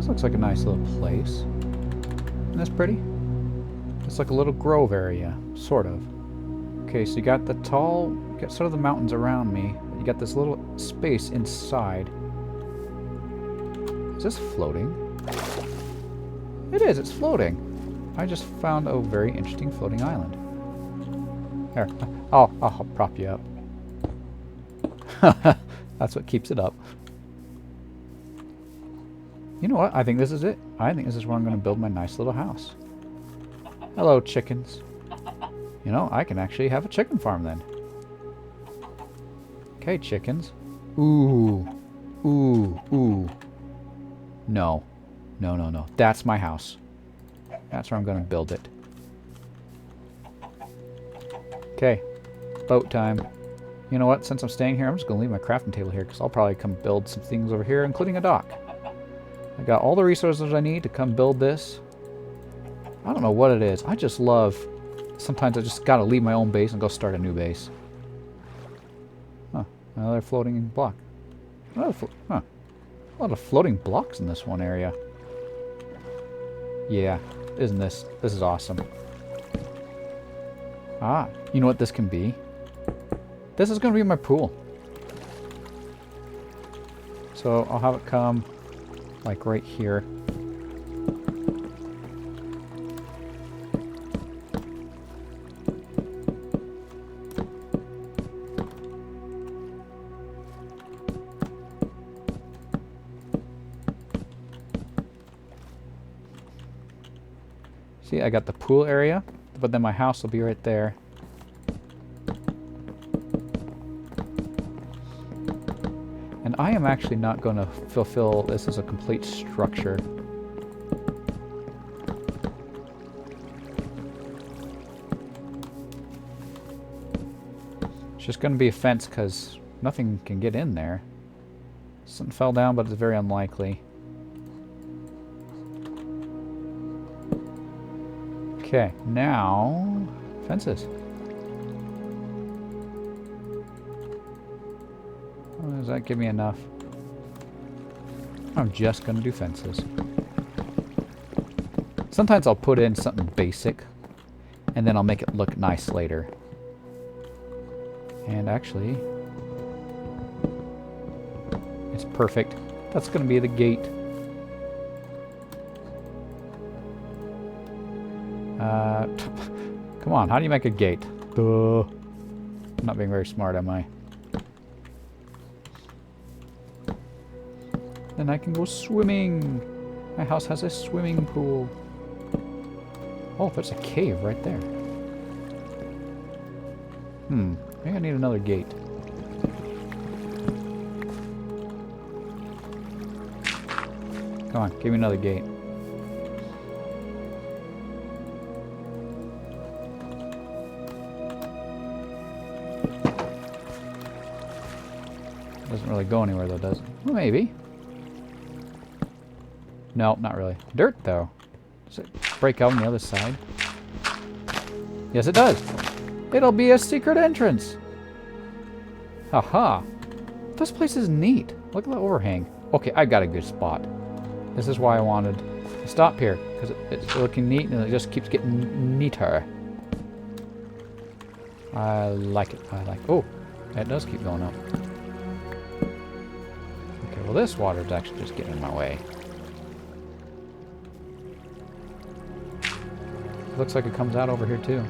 This looks like a nice little place. Isn't this pretty? It's like a little grove area, sort of. Okay, so you got the tall, you got sort of the mountains around me. You got this little space inside. Is this floating? It is, it's floating. I just found a very interesting floating island. There, I'll prop you up. That's what keeps it up. You know what? I think this is it. I think this is where I'm going to build my nice little house. Hello, chickens. You know, I can actually have a chicken farm then. Okay, chickens. Ooh. Ooh. Ooh. No. No, no, no. That's my house. That's where I'm going to build it. Okay. Boat time. You know what? Since I'm staying here, I'm just going to leave my crafting table here because I'll probably come build some things over here, including a dock. I got all the resources I need to come build this. I don't know what it is. I just love... Sometimes I just gotta leave my own base and go start a new base. Huh. Another floating block. Huh. A lot of floating blocks in this one area. Yeah. Isn't this... This is awesome. Ah. You know what this can be? This is gonna be my pool. So I'll have it come... like right here. See, I got the pool area, but then my house will be right there. And I am actually not going to fulfill this as a complete structure. It's just going to be a fence because nothing can get in there. Something fell down, but it's very unlikely. Okay, now fences. Does that give me enough? I'm just gonna do fences. Sometimes I'll put in something basic and then I'll make it look nice later. And actually, it's perfect. That's gonna be the gate. Come on, how do you make a gate? Duh. I'm not being very smart, am I? Then I can go swimming. My house has a swimming pool. Oh, there's a cave right there. Maybe I need another gate. Come on, give me another gate. Doesn't really go anywhere though, does it? Well, maybe. No, not really. Dirt though. Does it break out on the other side? Yes, it does. It'll be a secret entrance. Haha. This place is neat. Look at the overhang. Okay, I got a good spot. This is why I wanted to stop here, because it's looking neat and it just keeps getting neater. I like it. I like. Oh, it does keep going up. Okay, well this water is actually just getting in my way. Looks like it comes out over here too.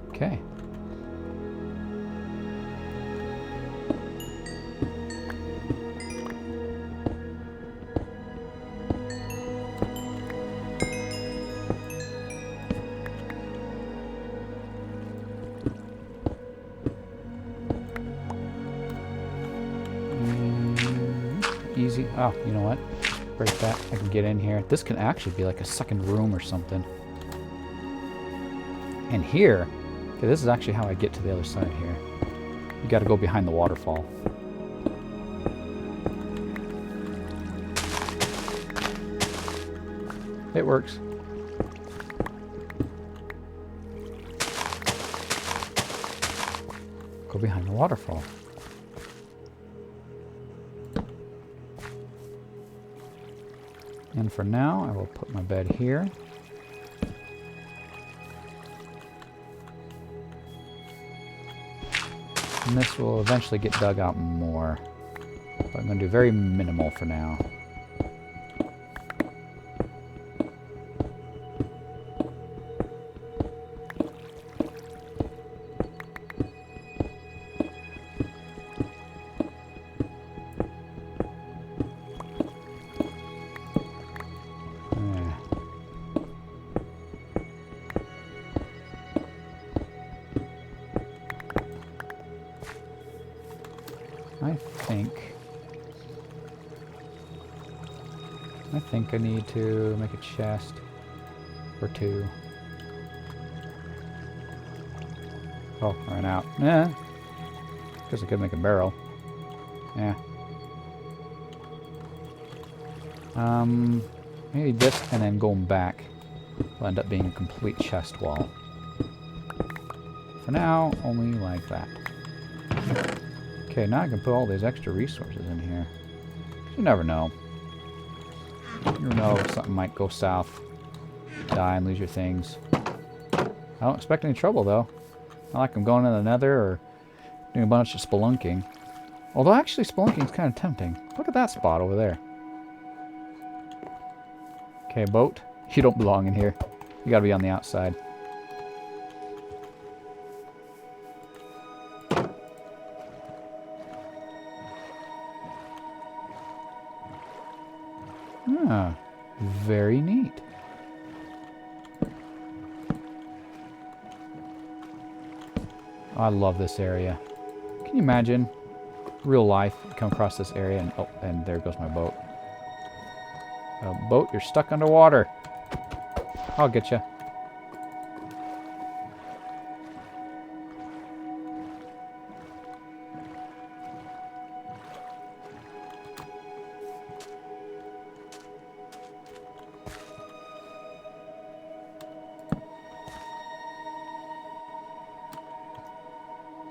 Okay. Easy. Oh, you know what? Break that. I can get in here. This can actually be like a second room or something. And here, okay, this is actually how I get to the other side here. You got to go behind the waterfall. It works. Go behind the waterfall. And for now, I will put my bed here. And this will eventually get dug out more. But I'm going to do very minimal for now. I think I need to make a chest or two. Oh, I ran out. Yeah. Guess I could make a barrel. Yeah. Maybe this and then going back will end up being a complete chest wall. For now, only like that. Okay, now I can put all these extra resources in here. You never know. You know something might go south. Die and lose your things. I don't expect any trouble though. Not like I'm going in the nether or doing a bunch of spelunking. Although actually spelunking is kind of tempting. Look at that spot over there. Okay, boat. You don't belong in here. You gotta be on the outside. Ah, very neat. I love this area. Can you imagine real life? You come across this area and oh, and there goes my boat. Boat, you're stuck underwater. I'll get you.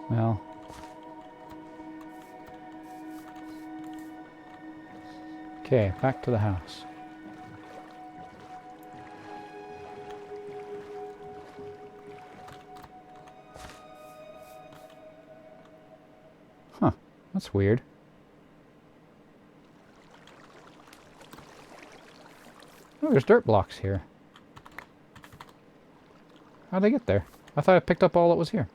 Well. Okay, back to the house. Huh, that's weird. Oh, there's dirt blocks here. How'd they get there? I thought I picked up all that was here.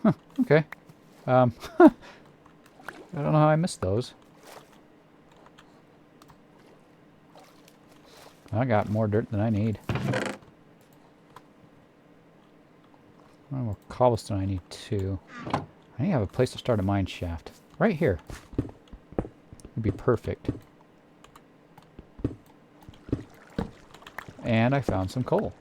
Huh, okay. I don't know how I missed those. I got more dirt than I need. More cobblestone I need too. I need to have a place to start a mine shaft. Right here. Would be perfect. And I found some coal.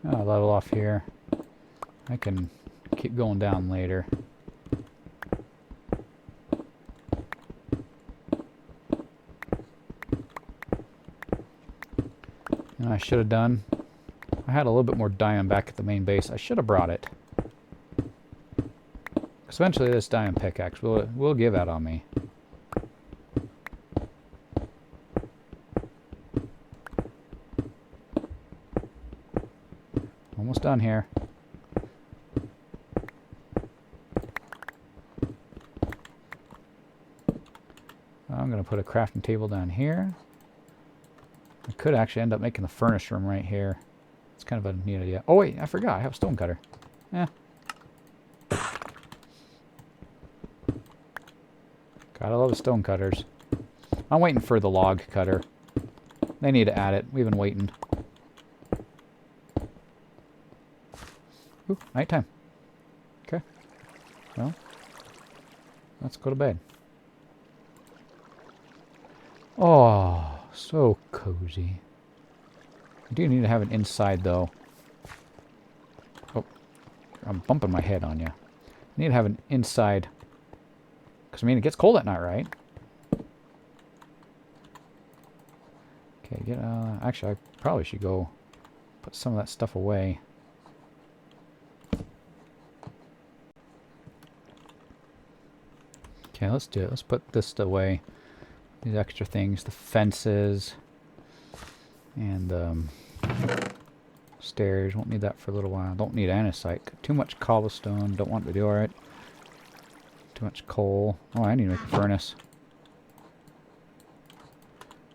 I'll level off here. I can keep going down later. And I should have done. I had a little bit more diamond back at the main base. I should have brought it. Because eventually this diamond pickaxe will give out on me. Almost done here. I'm going to put a crafting table down here. I could actually end up making the furnace room right here. It's kind of a neat idea. Oh wait, I forgot. I have a stone cutter. Yeah. Gotta love the stone cutters. I'm waiting for the log cutter. They need to add it. We've been waiting. Ooh, nighttime. Okay. Well, let's go to bed. Oh, so cozy. I do need to have it inside, though. Oh, I'm bumping my head on you. I need to have an inside. Because, I mean, it gets cold at night, right? Okay, actually, I probably should go put some of that stuff away. Okay, let's do it. Let's put this away. These extra things, the fences, and stairs. Won't need that for a little while. Don't need andesite. Too much cobblestone. Don't want to do it. Too much coal. Oh, I need to make a furnace.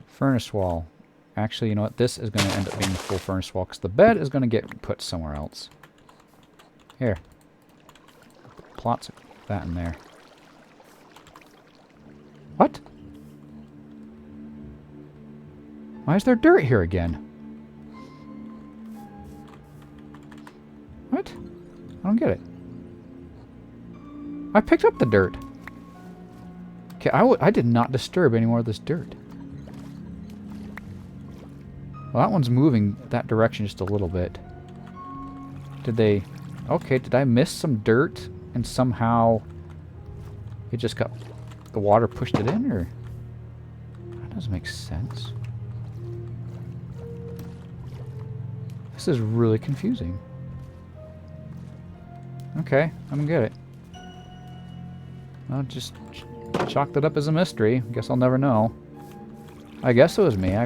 Furnace wall. Actually, you know what? This is going to end up being the full furnace wall because the bed is going to get put somewhere else. Here. Plots of that in there. What? Why is there dirt here again? What? I don't get it. I picked up the dirt. Okay, I did not disturb any more of this dirt. Well, that one's moving that direction just a little bit. Did they... Okay, did I miss some dirt and somehow it just got... The water pushed it in, or... That doesn't make sense. This is really confusing. Okay, I don't get it. Well, just chalked it up as a mystery. Guess I'll never know. I guess it was me.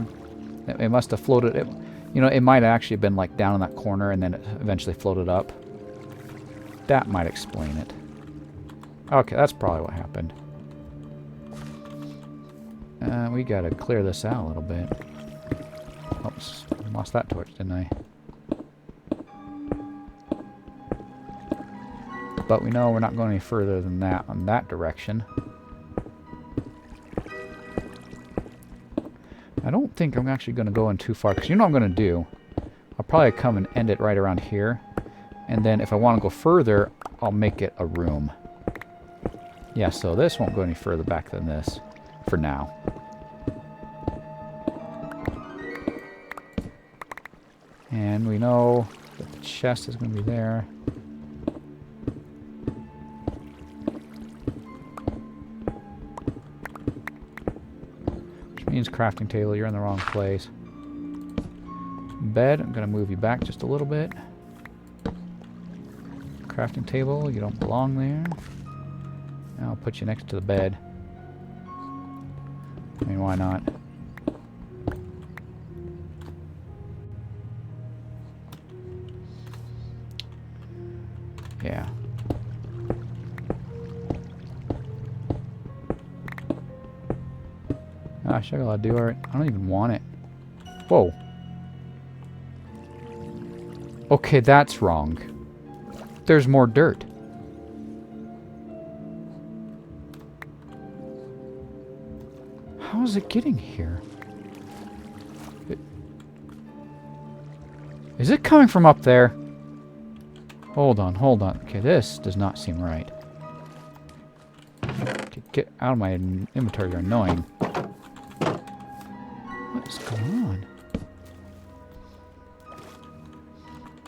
It must have floated. You know, it might have actually been like down in that corner and then it eventually floated up. That might explain it. Okay, that's probably what happened. We gotta clear this out a little bit. Oops, lost that torch, didn't I? But we know we're not going any further than that on that direction. I don't think I'm actually going to go in too far, because you know what I'm going to do? I'll probably come and end it right around here. And then if I want to go further, I'll make it a room. Yeah, so this won't go any further back than this, for now. And we know that the chest is going to be there. Which means crafting table, you're in the wrong place. Bed, I'm going to move you back just a little bit. Crafting table, you don't belong there. I'll put you next to the bed. I mean, why not? Yeah. Gosh, I gotta do it. I don't even want it. Whoa. Okay, that's wrong. There's more dirt. How is it getting here? Is it coming from up there? Hold on, hold on. Okay, this does not seem right. Okay, get out of my inventory, you're annoying. What is going on?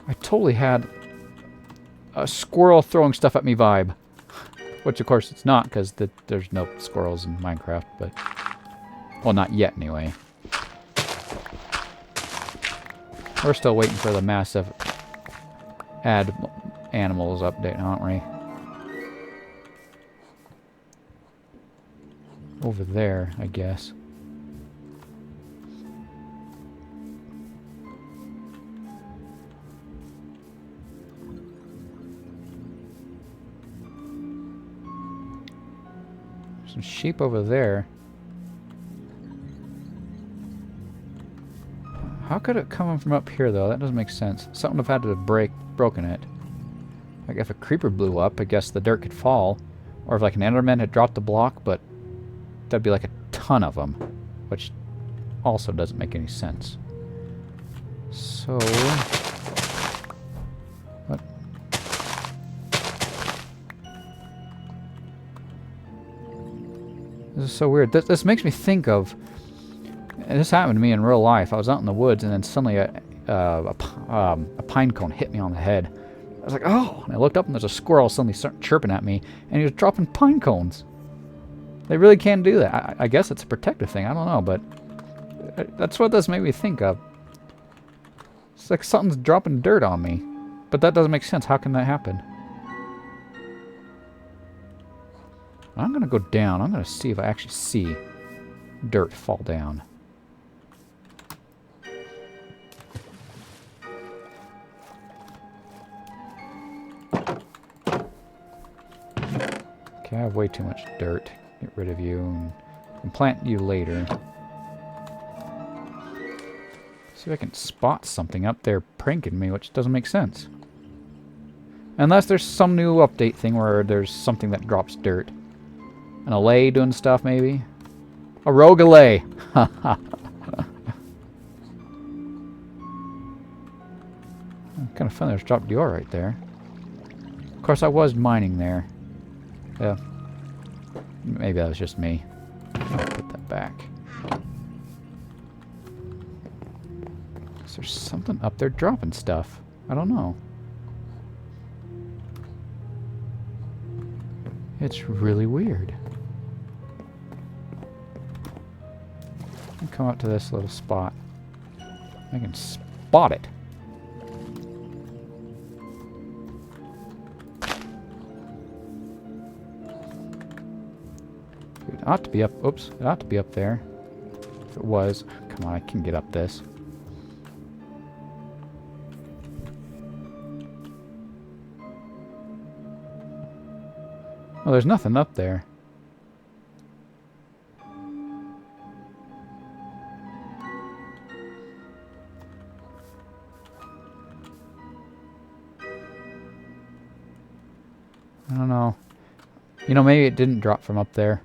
I totally had a squirrel throwing stuff at me vibe. Which, of course, it's not, because there's no squirrels in Minecraft, but... Well, not yet, anyway. We're still waiting for the massive add animals update, aren't we? Over there, I guess. Some sheep over there. could it come from up here, though? That doesn't make sense. Something would have had to have broken it. Like, if a creeper blew up, I guess the dirt could fall. Or if, like, an Enderman had dropped the block, but that'd be, like, a ton of them. Which also doesn't make any sense. So... what? This is so weird. This makes me think of... and this happened to me in real life. I was out in the woods, and then suddenly a pine cone hit me on the head. I was like, oh! And I looked up, and there's a squirrel suddenly started chirping at me, and he was dropping pine cones. They really can do that. I guess it's a protective thing. I don't know, but that's what this made me think of. It's like something's dropping dirt on me. But that doesn't make sense. How can that happen? I'm going to go down. I'm going to see if I actually see dirt fall down. Okay, I have way too much dirt. Get rid of you and plant you later. See if I can spot something up there pranking me, which doesn't make sense. Unless there's some new update thing where there's something that drops dirt. An allay doing stuff, maybe? A rogue allay! Haha. Kind of fun there's dropped dior right there. Of course, I was mining there. Yeah. Maybe that was just me. I'll put that back. Is there something up there dropping stuff? I don't know. It's really weird. I'll come up to this little spot. I can spot it. It ought to be up. Oops, it ought to be up there. If it was, come on, I can get up this. Oh, there's nothing up there. I don't know. You know, maybe it didn't drop from up there.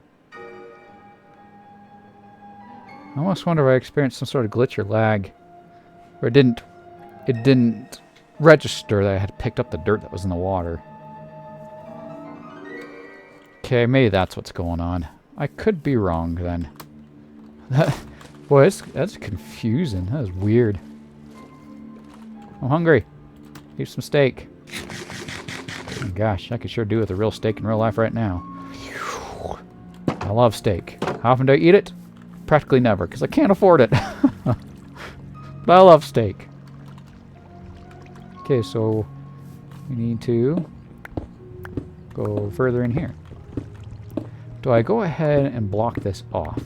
I almost wonder if I experienced some sort of glitch or lag. Or it didn't register that I had picked up the dirt that was in the water. Okay, maybe that's what's going on. I could be wrong then. Boy, that's confusing. That is weird. I'm hungry. Eat some steak. Oh, gosh, I could sure do with a real steak in real life right now. I love steak. How often do I eat it? Practically never, because I can't afford it. But I love steak. Okay, so we need to go further in here. Do I go ahead and block this off?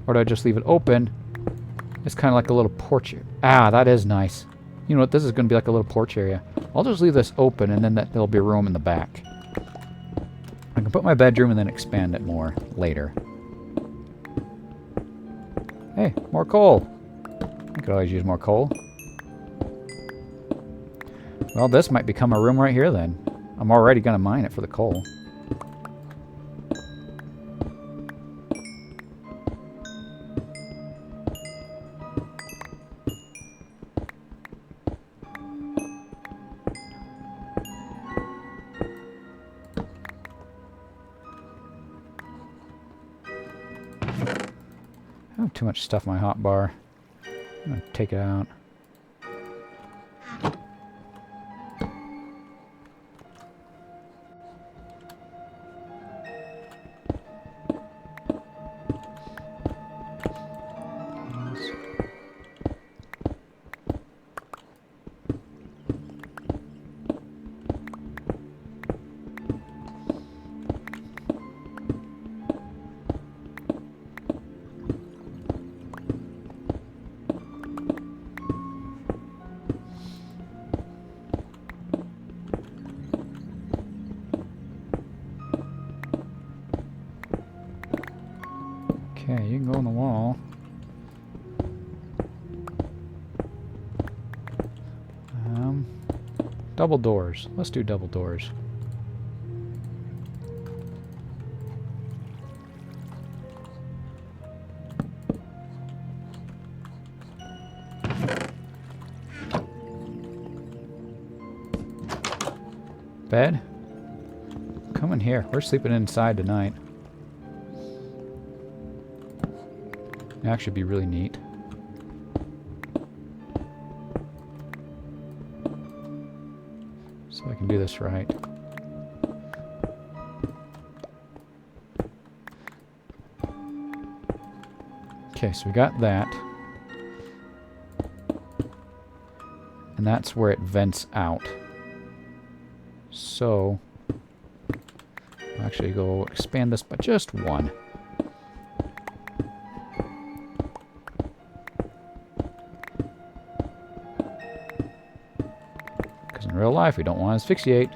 Or do I just leave it open? It's kind of like a little porch area. Ah, that is nice. You know what? This is going to be like a little porch area. I'll just leave this open, and then there'll be room in the back. I can put my bedroom and then expand it more later. Hey, more coal. I could always use more coal. Well, this might become a room right here then. I'm already going to mine it for the coal. I have too much stuff in my hotbar. I'm going to take it out. Okay, you can go on the wall. Double doors. Let's do double doors. Bed? Come in here. We're sleeping inside tonight. It'd actually be really neat. So I can do this right. Okay, so we got that. And that's where it vents out. So, I'll actually go expand this by just one. Because in real life, we don't want to asphyxiate.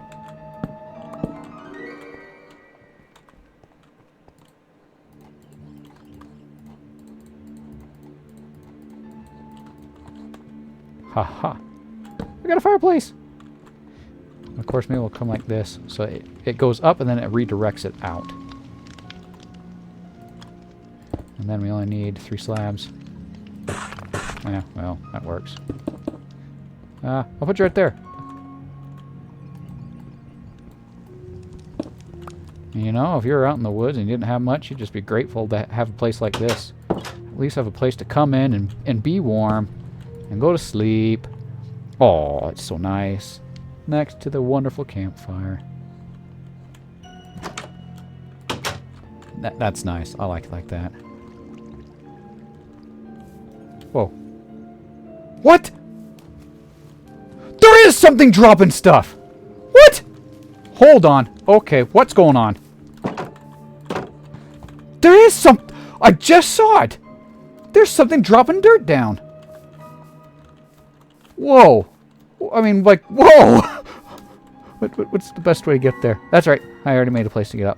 Haha. We got a fireplace! Of course, maybe it'll come like this. So it goes up and then it redirects it out. And then we only need 3 slabs. Yeah, well, that works. I'll put you right there. You know, if you were out in the woods and you didn't have much, you'd just be grateful to have a place like this. At least have a place to come in and be warm and go to sleep. Oh, it's so nice. Next to the wonderful campfire. That's nice. I like it like that. Whoa. What? There is something dropping stuff! What? Hold on. Okay, what's going on? There is some... I just saw it! There's something dropping dirt down. Whoa. I mean, like, whoa! What's the best way to get there? That's right. I already made a place to get up.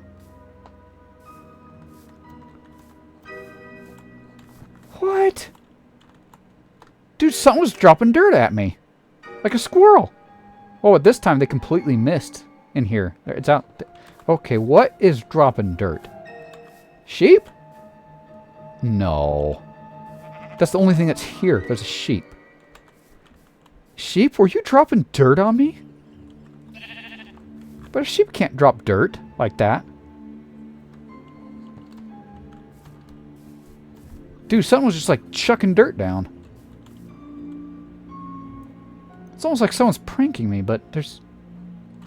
What? Dude, something was dropping dirt at me. Like a squirrel. Oh, at this time they completely missed in here. It's out. Okay, what is dropping dirt? Sheep? No. That's the only thing that's here. There's a sheep. Sheep, were you dropping dirt on me? But a sheep can't drop dirt like that. Dude, someone was just like chucking dirt down. It's almost like someone's pranking me, but there's...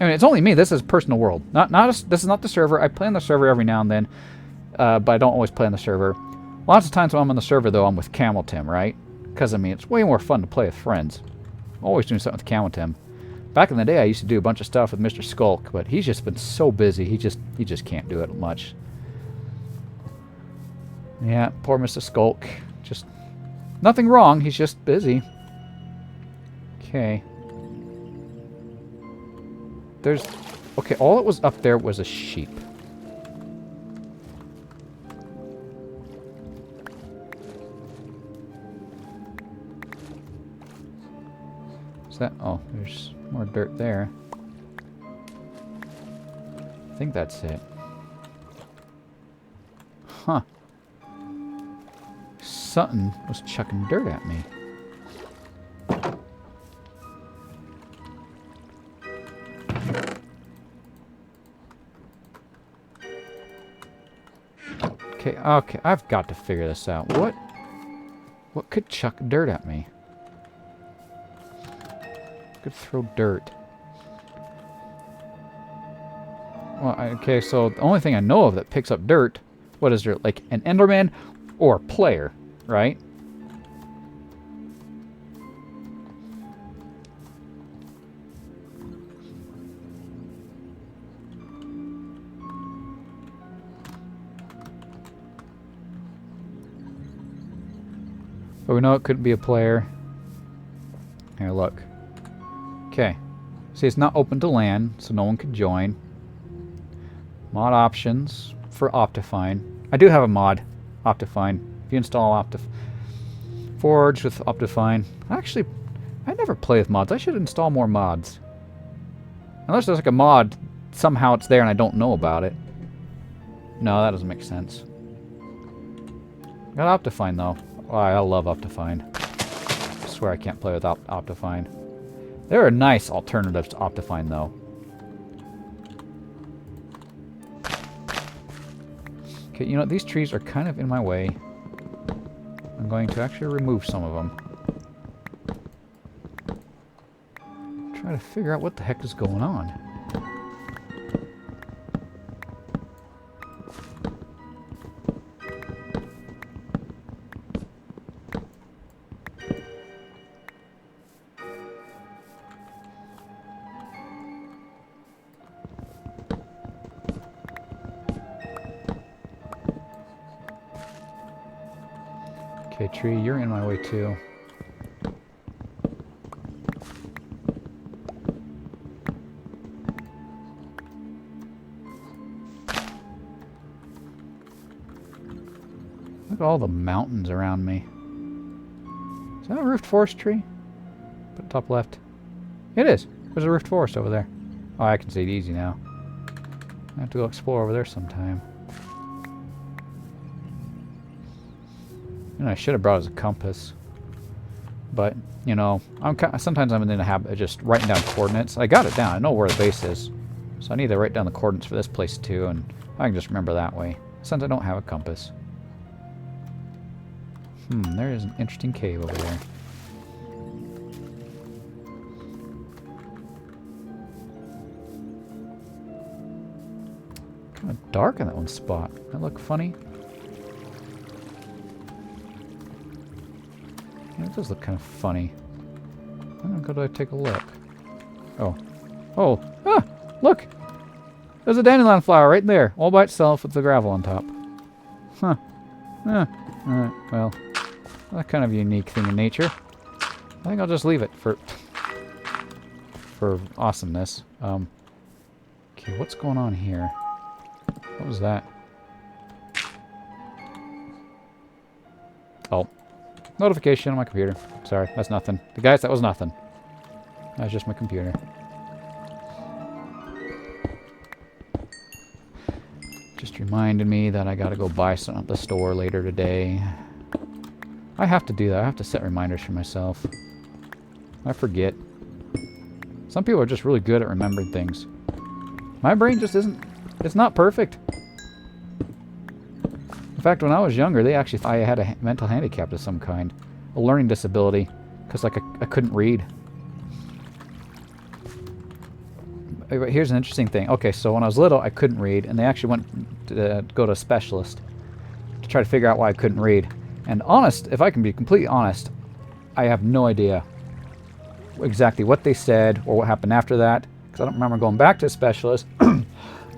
I mean, it's only me. This is personal world. This is not the server. I play on the server every now and then, but I don't always play on the server. Lots of times when I'm on the server, though, I'm with Camel Tim, right? Because, I mean, it's way more fun to play with friends. Always doing something with Camel Tim. Back in the day, I used to do a bunch of stuff with Mr. Skulk, but he's just been so busy. He just can't do it much. Yeah, poor Mr. Skulk. Just nothing wrong. He's just busy. Okay. Okay, all that was up there was a sheep. Is that... Oh, there's more dirt there. I think that's it. Huh. Something was chucking dirt at me. Okay, I've got to figure this out. What could chuck dirt at me? Could throw dirt. Well, okay, so the only thing I know of that picks up dirt, what is there, like an Enderman or a player, right? But we know it couldn't be a player. Here, look. Okay. See, it's not open to LAN, so no one could join. Mod options for Optifine. I do have a mod, Optifine. If you install Forge with Optifine. Actually, I never play with mods. I should install more mods. Unless there's like a mod, somehow it's there and I don't know about it. No, that doesn't make sense. Got Optifine though. Oh, I love Optifine. I swear I can't play without Optifine. There are nice alternatives to Optifine though. Okay, you know what? These trees are kind of in my way. I'm going to actually remove some of them. Try to figure out what the heck is going on. Okay, tree, you're in my way too. Look at all the mountains around me. Is that a roofed forest tree? Put top left. It is. There's a roofed forest over there. Oh, I can see it easy now. I have to go explore over there sometime. I should have brought as a compass, but you know, sometimes I'm in the habit of just writing down coordinates. I got it down. I know where the base is, so I need to write down the coordinates for this place too, and I can just remember that way. Since I don't have a compass. There is an interesting cave over there. Kind of dark in that one spot. That look funny. Yeah, it does look kind of funny. I'm gonna go take a look. Oh. Oh! Ah! Look! There's a dandelion flower right there, all by itself with the gravel on top. Huh. Alright, well. That kind of a unique thing in nature. I think I'll just leave it for awesomeness. Okay, what's going on here? What was that? Oh. Notification on my computer. Sorry, that's nothing. Guys, that was nothing. That's just my computer. Just reminded me that I gotta go buy something at the store later today. I have to do that. I have to set reminders for myself. I forget. Some people are just really good at remembering things. My brain just isn't... It's not perfect. In fact, when I was younger, they actually thought I had a mental handicap of some kind. A learning disability. Because, like, I couldn't read. But here's an interesting thing. Okay, so when I was little, I couldn't read. And they actually went to go to a specialist to try to figure out why I couldn't read. And honest, if I can be completely honest, I have no idea exactly what they said or what happened after that. Because I don't remember going back to a specialist.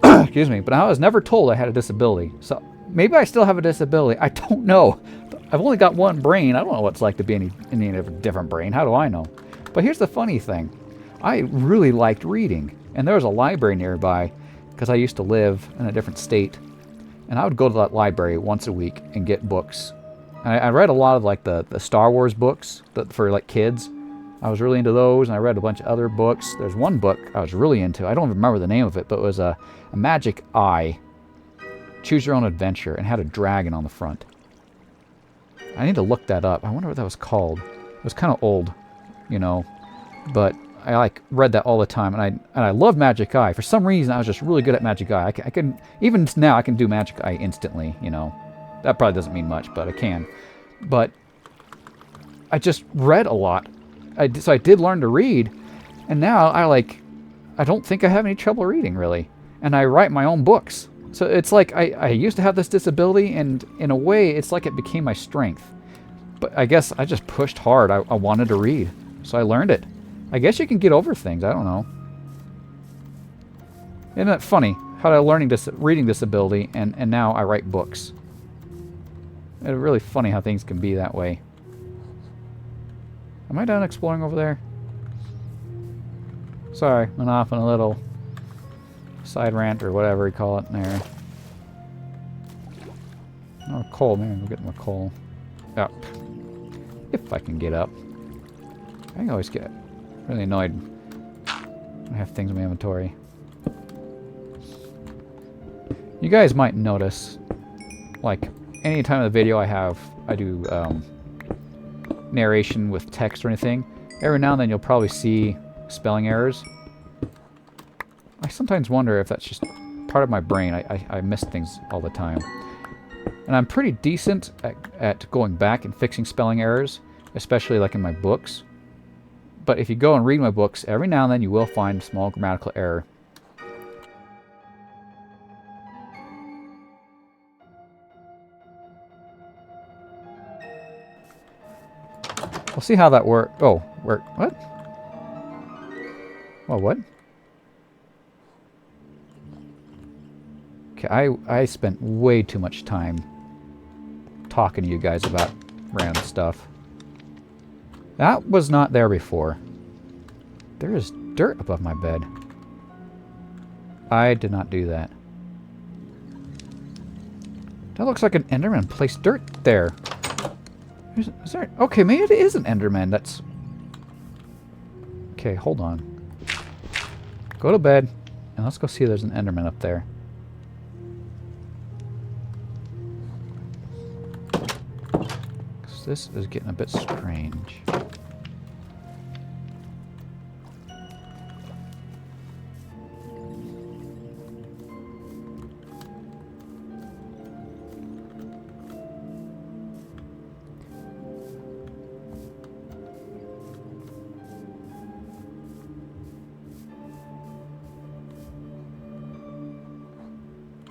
Excuse me. But I was never told I had a disability. So... maybe I still have a disability. I don't know. I've only got one brain. I don't know what it's like to be in a different brain. How do I know? But here's the funny thing. I really liked reading. And there was a library nearby because I used to live in a different state. And I would go to that library once a week and get books. And I read a lot of like the Star Wars books for like kids. I was really into those, and I read a bunch of other books. There's one book I was really into. I don't even remember the name of it, but it was a Magic Eye. Choose Your Own Adventure, and had a dragon on the front. I need to look that up. I wonder what that was called. It was kind of old, you know, but I like read that all the time, and I love Magic Eye. For some reason, I was just really good at Magic Eye. I can even now I can do Magic Eye instantly, you know. That probably doesn't mean much, but I can. But I just read a lot. So I did learn to read, and now I don't think I have any trouble reading really, and I write my own books. So it's like I used to have this disability, and in a way, it's like it became my strength. But I guess I just pushed hard. I wanted to read, so I learned it. I guess you can get over things. I don't know. Isn't that funny? How I learning reading disability, and now I write books. It's really funny how things can be that way. Am I done exploring over there? Sorry, went off on a little side rant or whatever you call it there. Oh, coal. Maybe I'm getting more coal. Up. If I can get up. I always get really annoyed I have things in my inventory. You guys might notice, like, any time in the video I do narration with text or anything, every now and then you'll probably see spelling errors. I sometimes wonder if that's just part of my brain. I miss things all the time. And I'm pretty decent at going back and fixing spelling errors, especially like in my books. But if you go and read my books, every now and then you will find a small grammatical error. We'll see how that works. Oh, what? Well, what? Okay, I spent way too much time talking to you guys about random stuff. That was not there before. There is dirt above my bed. I did not do that. That looks like an Enderman placed dirt there. Is there? Okay, maybe it is an Enderman. That's... Okay, hold on. Go to bed, and let's go see if there's an Enderman up there. This is getting a bit strange.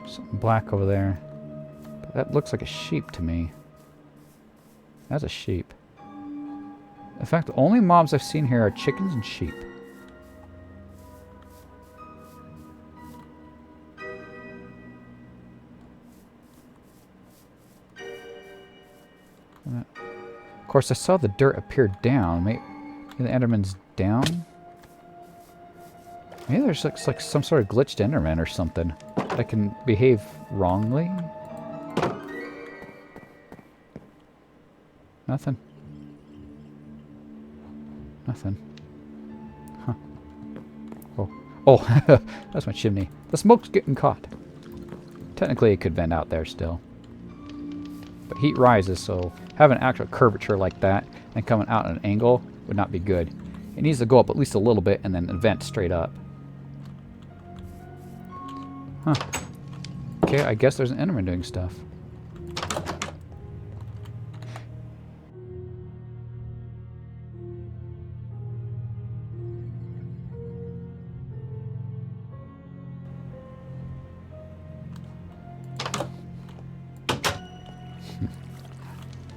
Something black over there. But that looks like a sheep to me. That's a sheep. In fact, the only mobs I've seen here are chickens and sheep. Of course, I saw the dirt appear down. Maybe the Enderman's down? Maybe there's like some sort of glitched Enderman or something that can behave wrongly. Nothing. Nothing. Huh. Oh. Oh, that's my chimney. The smoke's getting caught. Technically, it could vent out there still. But heat rises, so having an actual curvature like that and coming out at an angle would not be good. It needs to go up at least a little bit and then vent straight up. Huh. Okay, I guess there's an Enderman doing stuff.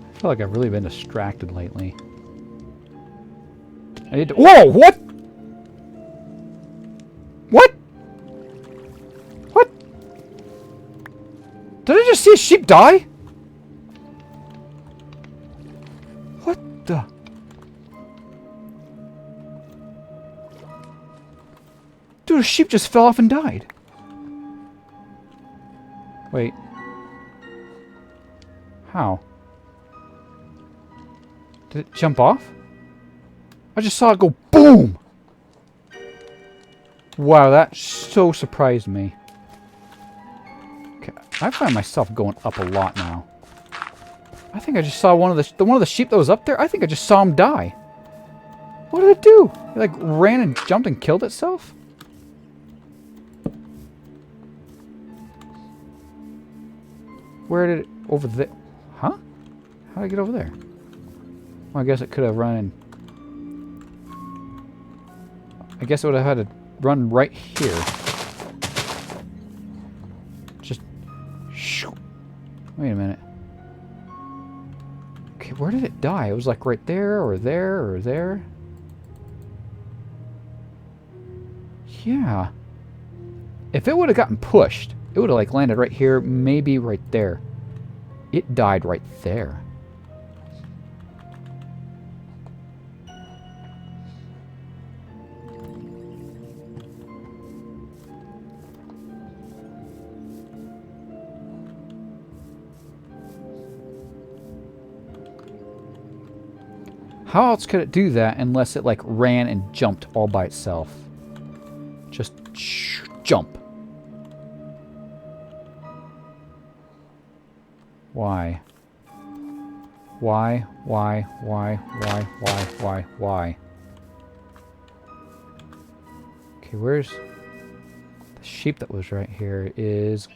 I feel like I've really been distracted lately. I need to— Whoa! What? What? What? Did I just see a sheep die? What the? Dude, a sheep just fell off and died. Wait. How? Did it jump off? I just saw it go boom! Wow, that so surprised me. Okay, I find myself going up a lot now. I think I just saw one of the sheep that was up there. I think I just saw him die. What did it do? It like ran and jumped and killed itself? Where did it... Over there? Huh? How did I get over there? Well, I guess it could have run in... I guess it would have had to run right here. Just... Shoo. Wait a minute. Okay, where did it die? It was like right there, or there, or there. Yeah. If it would have gotten pushed, it would have like landed right here, maybe right there. It died right there. How else could it do that unless it like ran and jumped all by itself? Just jump. Why? Why? Okay, where's... The sheep that was right here is...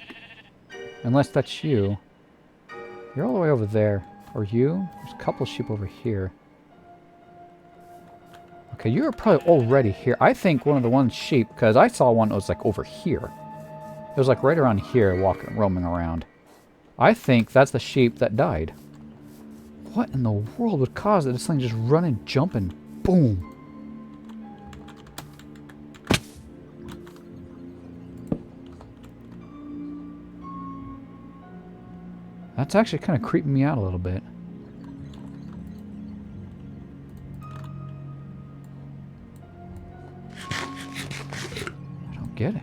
Unless that's you. You're all the way over there. Or you? There's a couple of sheep over here. Okay, you're probably already here. I think one of the ones sheep, because I saw one that was like over here. It was like right around here, roaming around. I think that's the sheep that died. What in the world would cause this thing just run and jump and boom? That's actually kind of creeping me out a little bit. I don't get it.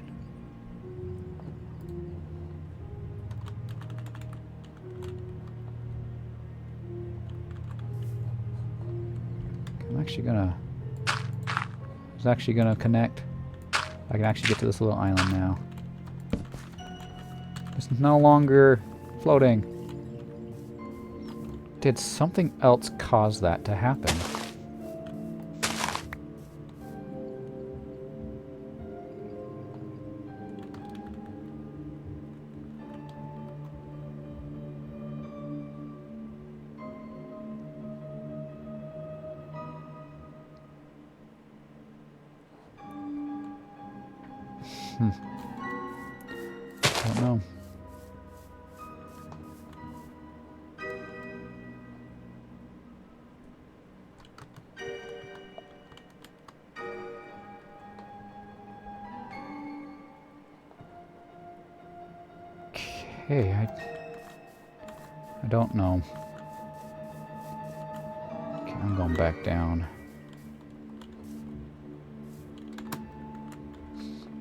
It's actually gonna connect. I can actually get to this little island now. It's no longer floating. Did something else cause that to happen? Don't know. Okay, I don't know. Okay, I'm going back down.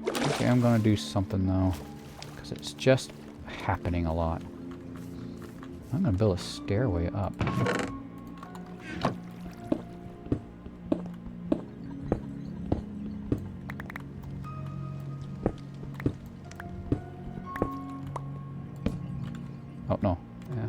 Okay, I'm gonna do something though, because it's just happening a lot. I'm gonna build a stairway up. Oh no. Yeah.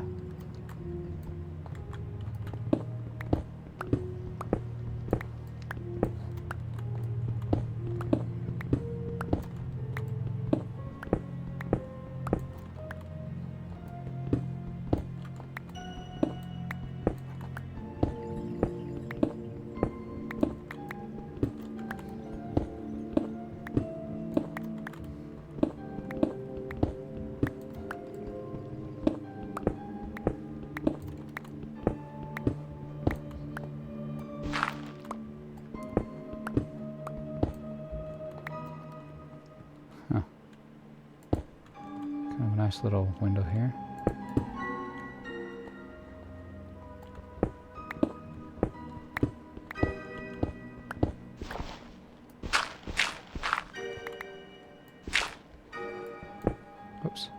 Nice little window here. Oops.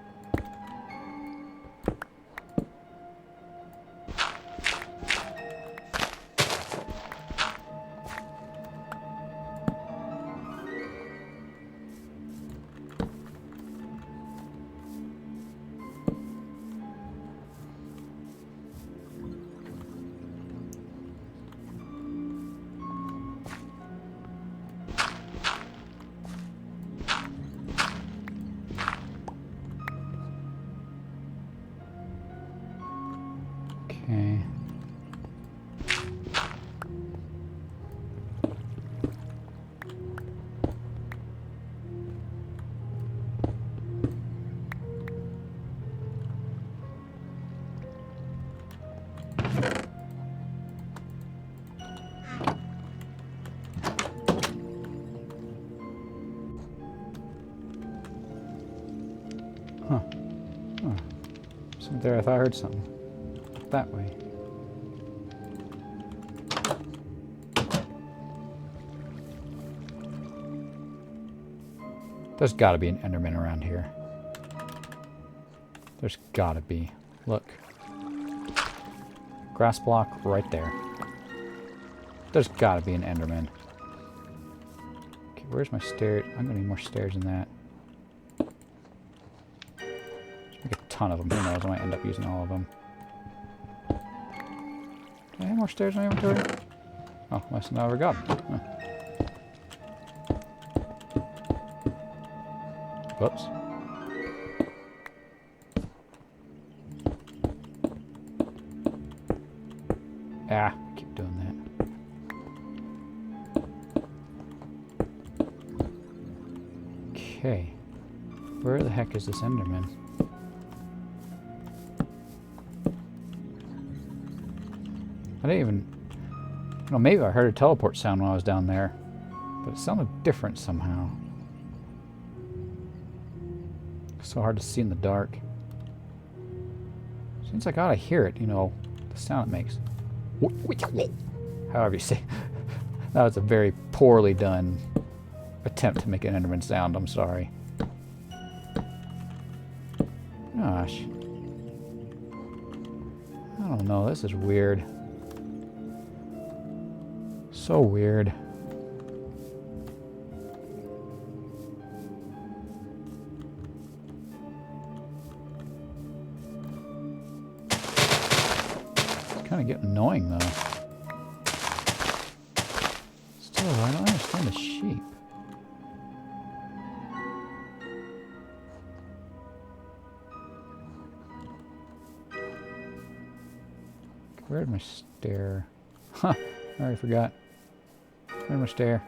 Okay. Huh. Huh. Something there, I thought I heard something. That way. There's gotta be an Enderman around here. There's gotta be. Look. Grass block right there. There's gotta be an Enderman. Okay, where's my stairs? I'm gonna need more stairs than that. Like a ton of them. Who knows? I might end up using all of them. Do I have more stairs in my inventory? Oh, must have never got them. Huh. Whoops. Ah, keep doing that. Okay. Where the heck is this Enderman? I didn't even... Well, maybe I heard a teleport sound when I was down there. But it sounded different somehow. So hard to see in the dark. Seems like I gotta hear it, you know, the sound it makes. However you say. That was a very poorly done attempt to make an Enderman sound. I'm sorry. Gosh. I don't know. This is weird. So weird. It's kind of getting annoying though. Still, I don't understand the sheep. Where'd my stair? Huh, I already forgot. Where'd my stair?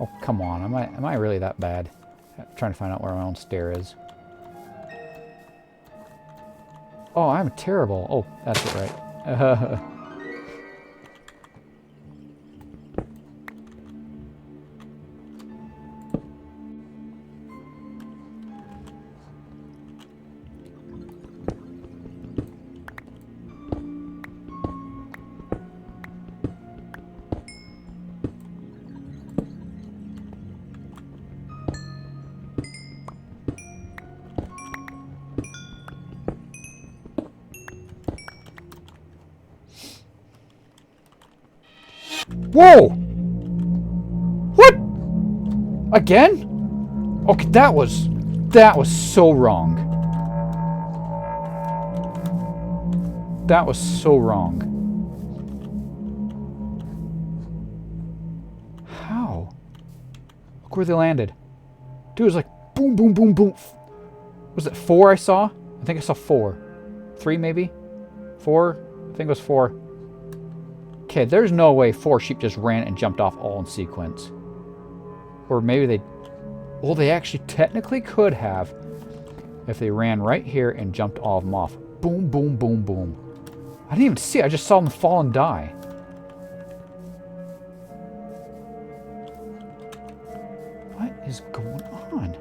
Oh, come on. Am I really that bad at trying to find out where my own stair is? Oh, I'm terrible. Oh, that's it, right. Whoa! What? Again? Okay, that was so wrong. That was so wrong. How? Look where they landed. Dude, it was like boom, boom, boom, boom. Was it 4 I saw? I think I saw 4. 3 maybe? 4? I think it was 4. Okay, there's no way 4 sheep just ran and jumped off all in sequence. Or maybe they... Well, they actually technically could have if they ran right here and jumped all of them off. Boom, boom, boom, boom. I didn't even see it. I just saw them fall and die. What is going on?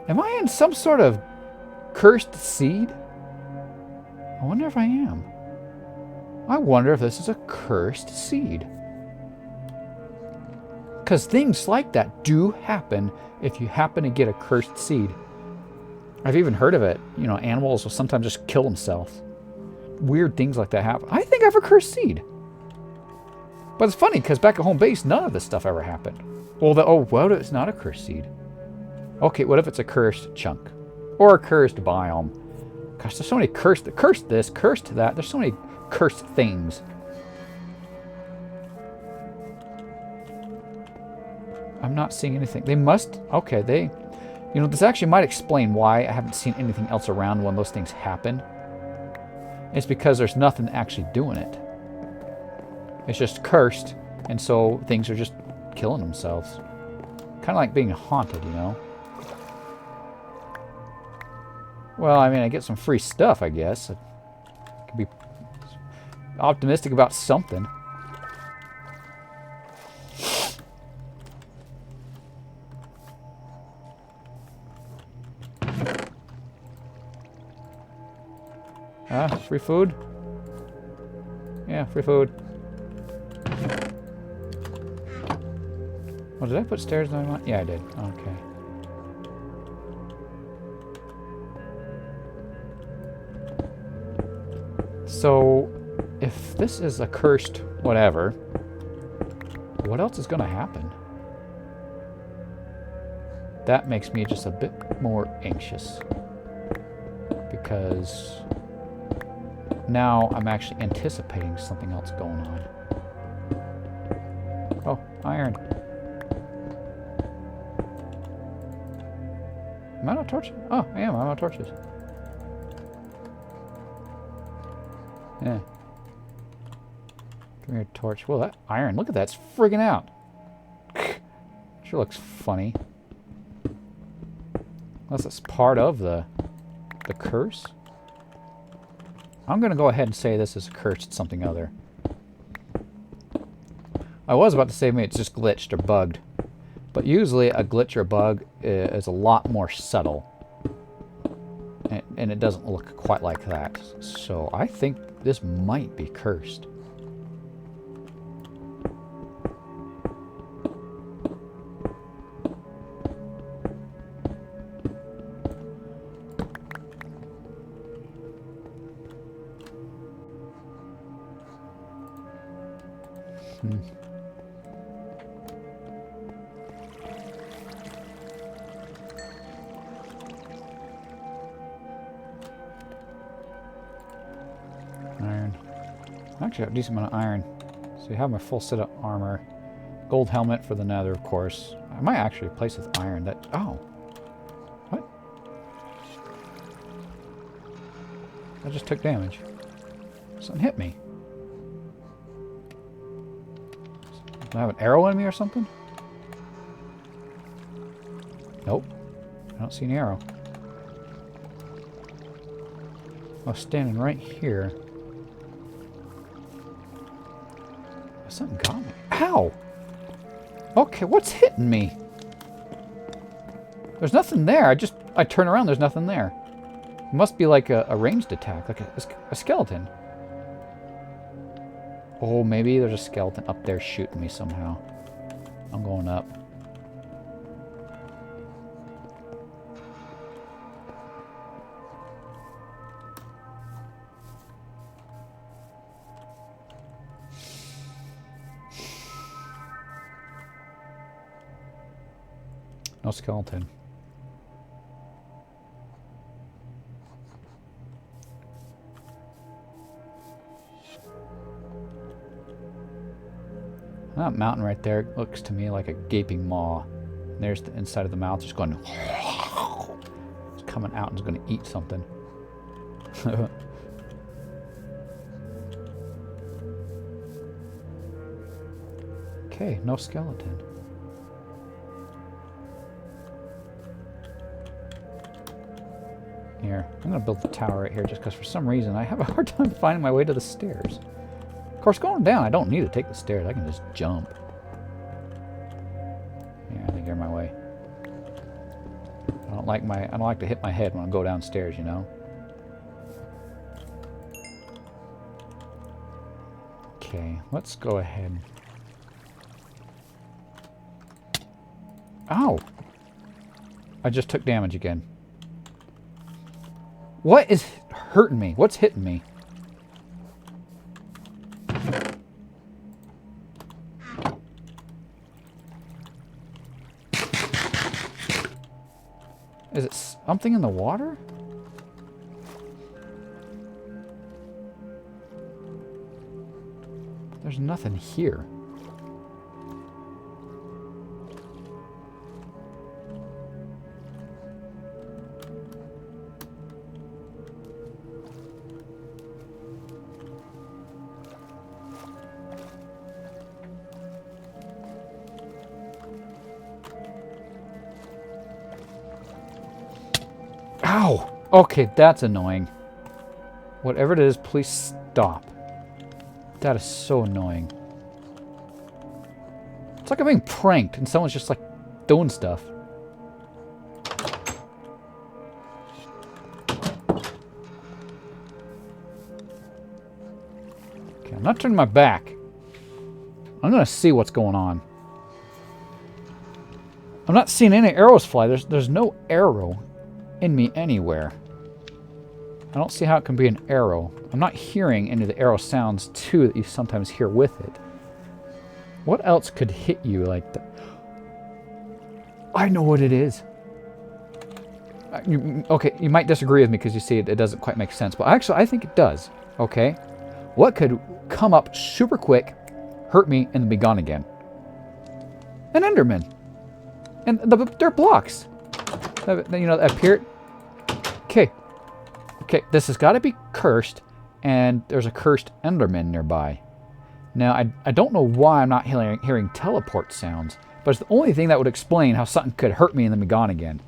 Am I in some sort of cursed seed? I wonder if I am. I wonder if this is a cursed seed. Because things like that do happen if you happen to get a cursed seed. I've even heard of it. You know, animals will sometimes just kill themselves. Weird things like that happen. I think I have a cursed seed. But it's funny, because back at home base, none of this stuff ever happened. Well, what if it's not a cursed seed? Okay, what if it's a cursed chunk? Or a cursed biome? Gosh, there's so many cursed this, cursed that. There's so many cursed things. I'm not seeing anything. They must... Okay, they... You know, this actually might explain why I haven't seen anything else around when those things happen. It's because there's nothing actually doing it. It's just cursed, and so things are just killing themselves. Kind of like being haunted, you know? Well, I mean, I get some free stuff, I guess. I could be optimistic about something. Free food? Yeah, free food. Oh, did I put stairs on my... Yeah, I did. Okay. So, if this is a cursed whatever, what else is going to happen? That makes me just a bit more anxious. Because now I'm actually anticipating something else going on. Oh, iron. Am I out of torches? Oh, I am. I'm out of torches. Yeah. Give me a torch. Well, that iron. Look at that. It's friggin' out. Sure looks funny. Unless it's part of the curse. I'm going to go ahead and say this is a curse. It's something other. I was about to say maybe it's just glitched or bugged. But usually a glitch or bug is a lot more subtle. And it doesn't look quite like that. So I think this might be cursed. Iron. Actually, I have a decent amount of iron. So you have my full set of armor. Gold helmet for the nether, of course. I might actually replace with iron. That. Oh. What? I just took damage. Something hit me. Do I have an arrow in me or something? Nope. I don't see any arrow. I was standing right here. Something got me. Ow! Okay, what's hitting me? There's nothing there. I turn around, there's nothing there. It must be like a ranged attack, like a skeleton. Oh, maybe there's a skeleton up there shooting me somehow. I'm going up. No skeleton. That mountain right there looks to me like a gaping maw. And there's the inside of the mouth just going... It's coming out and it's going to eat something. Okay, no skeleton. Here, I'm going to build the tower right here just because for some reason I have a hard time finding my way to the stairs. Of course, going down, I don't need to take the stairs. I can just jump. Yeah, I think they're my way. I don't like to hit my head when I go downstairs, you know. Okay, let's go ahead. Ow! I just took damage again. What is hurting me? What's hitting me? Is it something in the water? There's nothing here. Ow! Okay, that's annoying. Whatever it is, please stop. That is so annoying. It's like I'm being pranked and someone's just like doing stuff. Okay, I'm not turning my back. I'm gonna see what's going on. I'm not seeing any arrows fly. There's no arrow in me anywhere. I don't see how it can be an arrow. I'm not hearing any of the arrow sounds too that you sometimes hear with it. What else could hit you like that? I know what it is. Okay, you might disagree with me because you see it doesn't quite make sense. But actually, I think it does. Okay? What could come up super quick, hurt me, and then be gone again? An Enderman. And they're blocks. You know, appear. Okay. Okay, this has got to be cursed, and there's a cursed Enderman nearby. Now, I don't know why I'm not hearing teleport sounds, but it's the only thing that would explain how something could hurt me and then be gone again.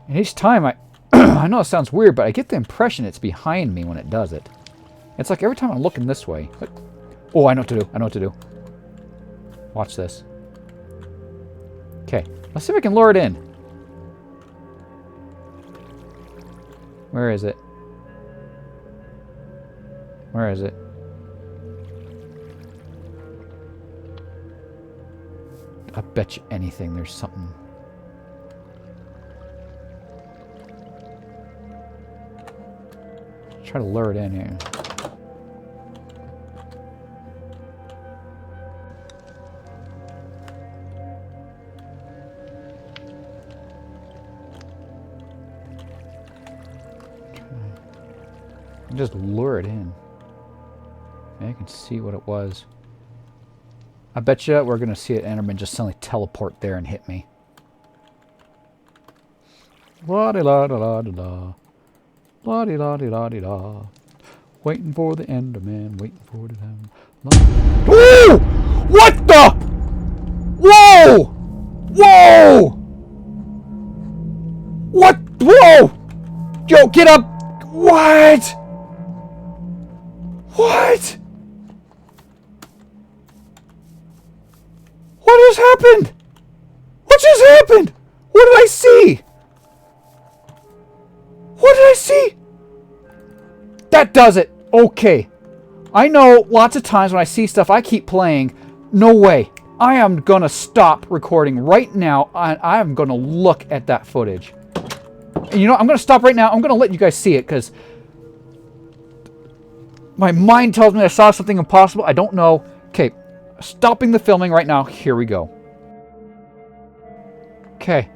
And each time I know it sounds weird, but I get the impression it's behind me when it does it. It's like every time I'm looking this way. Oh, I know what to do. I know what to do. Watch this. Okay, let's see if I can lure it in. Where is it? Where is it? I bet you anything there's something. Try to lure it in here. Just lure it in. Maybe I can see what it was. I bet you we're going to see an Enderman just suddenly teleport there and hit me. La-di-la-di-la-di-la. La-di-la-di-la-di-la. Waiting for the Enderman, waiting for them. Ooh! What the? Whoa! Whoa! What? Whoa! Yo, get up! What? What? What just happened? What just happened? What did I see? What did I see? That does it. Okay. I know lots of times when I see stuff, I keep playing. No way. I am going to stop recording right now. I am going to look at that footage. And you know, I'm going to stop right now. I'm going to let you guys see it because my mind tells me I saw something impossible. I don't know. Okay. Stopping the filming right now. Here we go. Okay.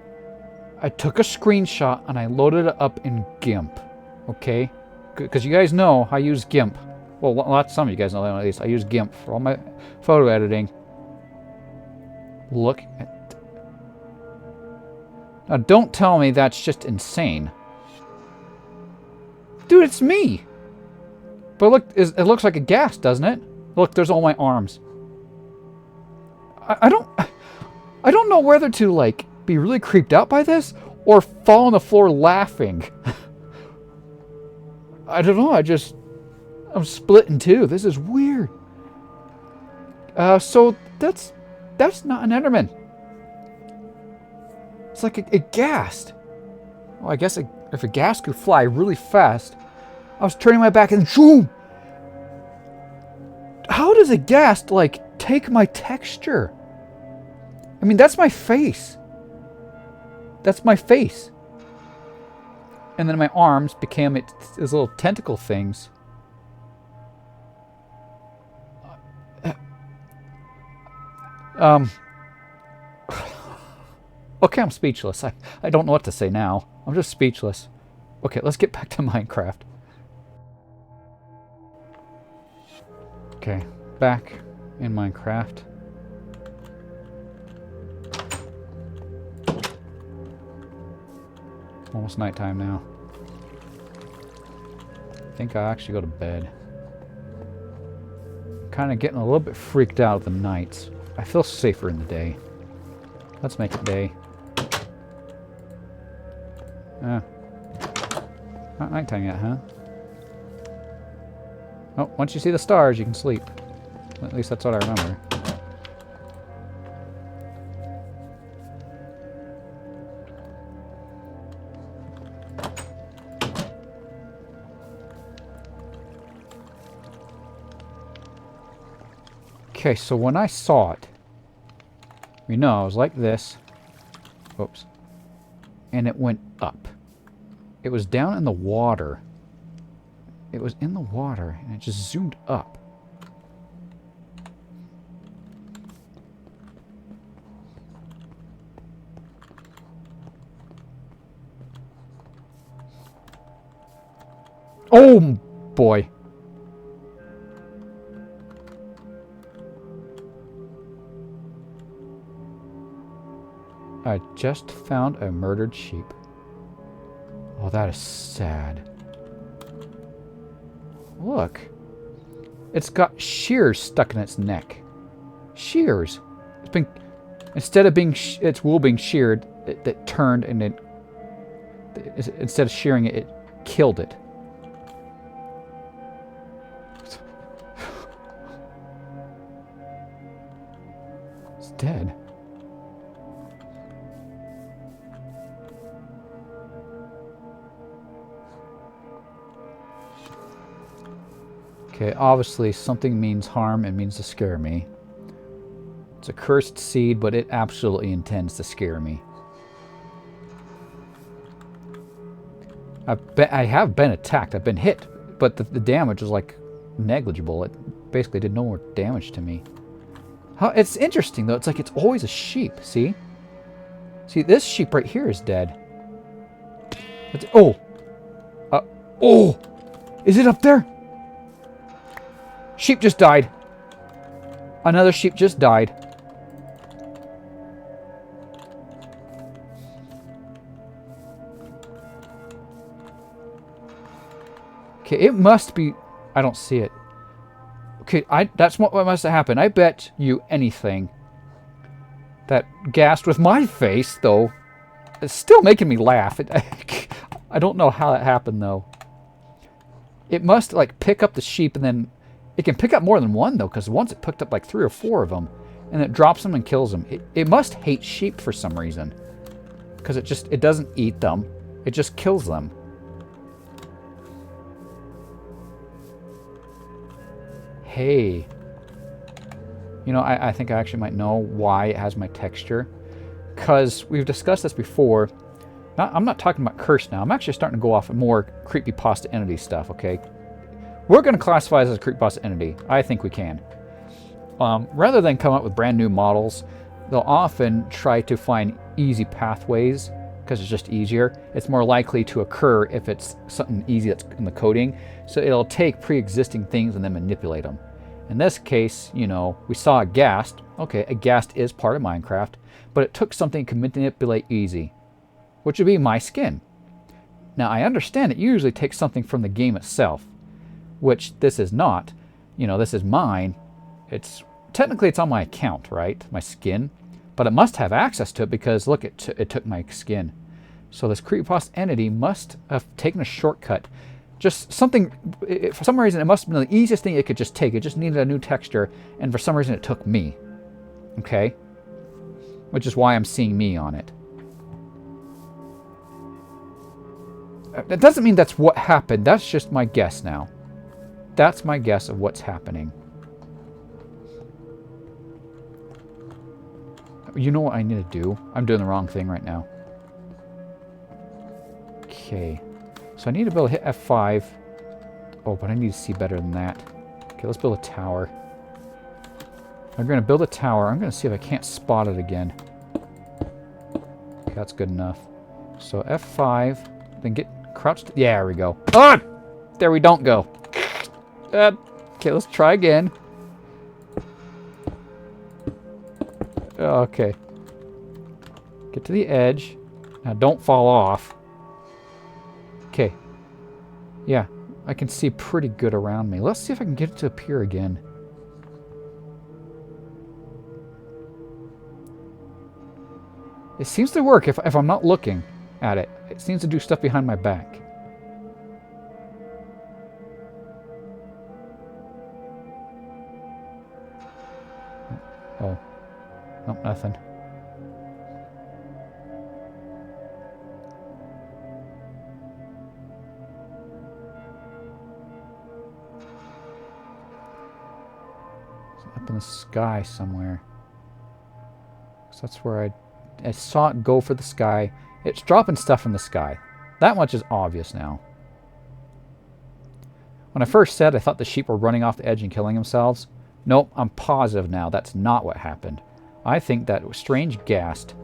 I took a screenshot and I loaded it up in GIMP. Okay? Because you guys know I use GIMP. Well, some of you guys know that at least. I use GIMP for all my photo editing. Look at... Now, don't tell me that's just insane. Dude, it's me! But look, it looks like a ghast, doesn't it? Look, there's all my arms. I don't know whether to, like, be really creeped out by this or fall on the floor laughing. I don't know, I'm split in two. This is weird. So that's not an Enderman. It's like a ghast. Well, I guess if a ghast could fly really fast, I was turning my back and zoom. How does a ghast, like, take my texture? I mean, that's my face. That's my face. And then my arms became these little tentacle things. Okay, I'm speechless. I don't know what to say now. I'm just speechless. Okay, let's get back to Minecraft. Okay, back in Minecraft. Almost nighttime now. I think I'll actually go to bed. I'm kind of getting a little bit freaked out of the nights. I feel safer in the day. Let's make it day. Not nighttime yet, huh? Oh, once you see the stars, you can sleep. At least that's what I remember. Okay, so when I saw it, you know, I was like this. Oops. And it went up. It was down in the water. It was in the water, and it just zoomed up. Oh, boy. I just found a murdered sheep. Oh, that is sad. Look. It's got shears stuck in its neck. Shears. It's been... Instead of being... its wool being sheared, it turned and it... Instead of shearing it, it killed it. It's dead. Okay, obviously something means harm and means to scare me. It's a cursed seed, but it absolutely intends to scare me. I have been attacked. I've been hit, but the damage was like negligible. It basically did no more damage to me. It's interesting though. It's like it's always a sheep. See? See, this sheep right here is dead. Oh! Oh! Is it up there? Sheep just died. Another sheep just died. Okay, it must be... I don't see it. Okay, that's what must have happened. I bet you anything. That ghast with my face, though, it's still making me laugh. I don't know how that happened, though. It must, like, pick up the sheep and then... It can pick up more than one, though, because once it picked up like 3 or 4 of them, and it drops them and kills them. It must hate sheep for some reason. Because it doesn't eat them. It just kills them. Hey. You know, I think I actually might know why it has my texture. Because we've discussed this before. I'm not talking about curse now. I'm actually starting to go off of more creepypasta entity stuff, okay? We're going to classify this as a creepypasta entity. I think we can. Rather than come up with brand new models, they'll often try to find easy pathways because it's just easier. It's more likely to occur if it's something easy that's in the coding. So it'll take pre-existing things and then manipulate them. In this case, you know, we saw a ghast. Okay, a ghast is part of Minecraft, but it took something to manipulate easy, which would be my skin. Now, I understand it usually takes something from the game itself, which this is not. You know, this is mine. Technically it's on my account, right? My skin. But it must have access to it because, look, it took my skin. So this creepypasta entity must have taken a shortcut. Just something, for some reason, it must have been the easiest thing it could just take. It just needed a new texture, and for some reason it took me. Okay? Which is why I'm seeing me on it. That doesn't mean that's what happened. That's just my guess now. That's my guess of what's happening. You know what I need to do? I'm doing the wrong thing right now. Okay. So I need to be able to hit F5. Oh, but I need to see better than that. Okay, let's build a tower. I'm going to build a tower. I'm going to see if I can't spot it again. Okay, that's good enough. So F5. Then get crouched. Yeah, there we go. Oh! There we don't go. Okay, let's try again. Okay. Get to the edge. Now don't fall off. Okay. Yeah, I can see pretty good around me. Let's see if I can get it to appear again. It seems to work if I'm not looking at it. It seems to do stuff behind my back. Oh. Nope, nothing. It's up in the sky somewhere. So that's where I saw it go for the sky. It's dropping stuff from the sky. That much is obvious now. When I first said I thought the sheep were running off the edge and killing themselves, nope, I'm positive now that's not what happened. I think that strange ghast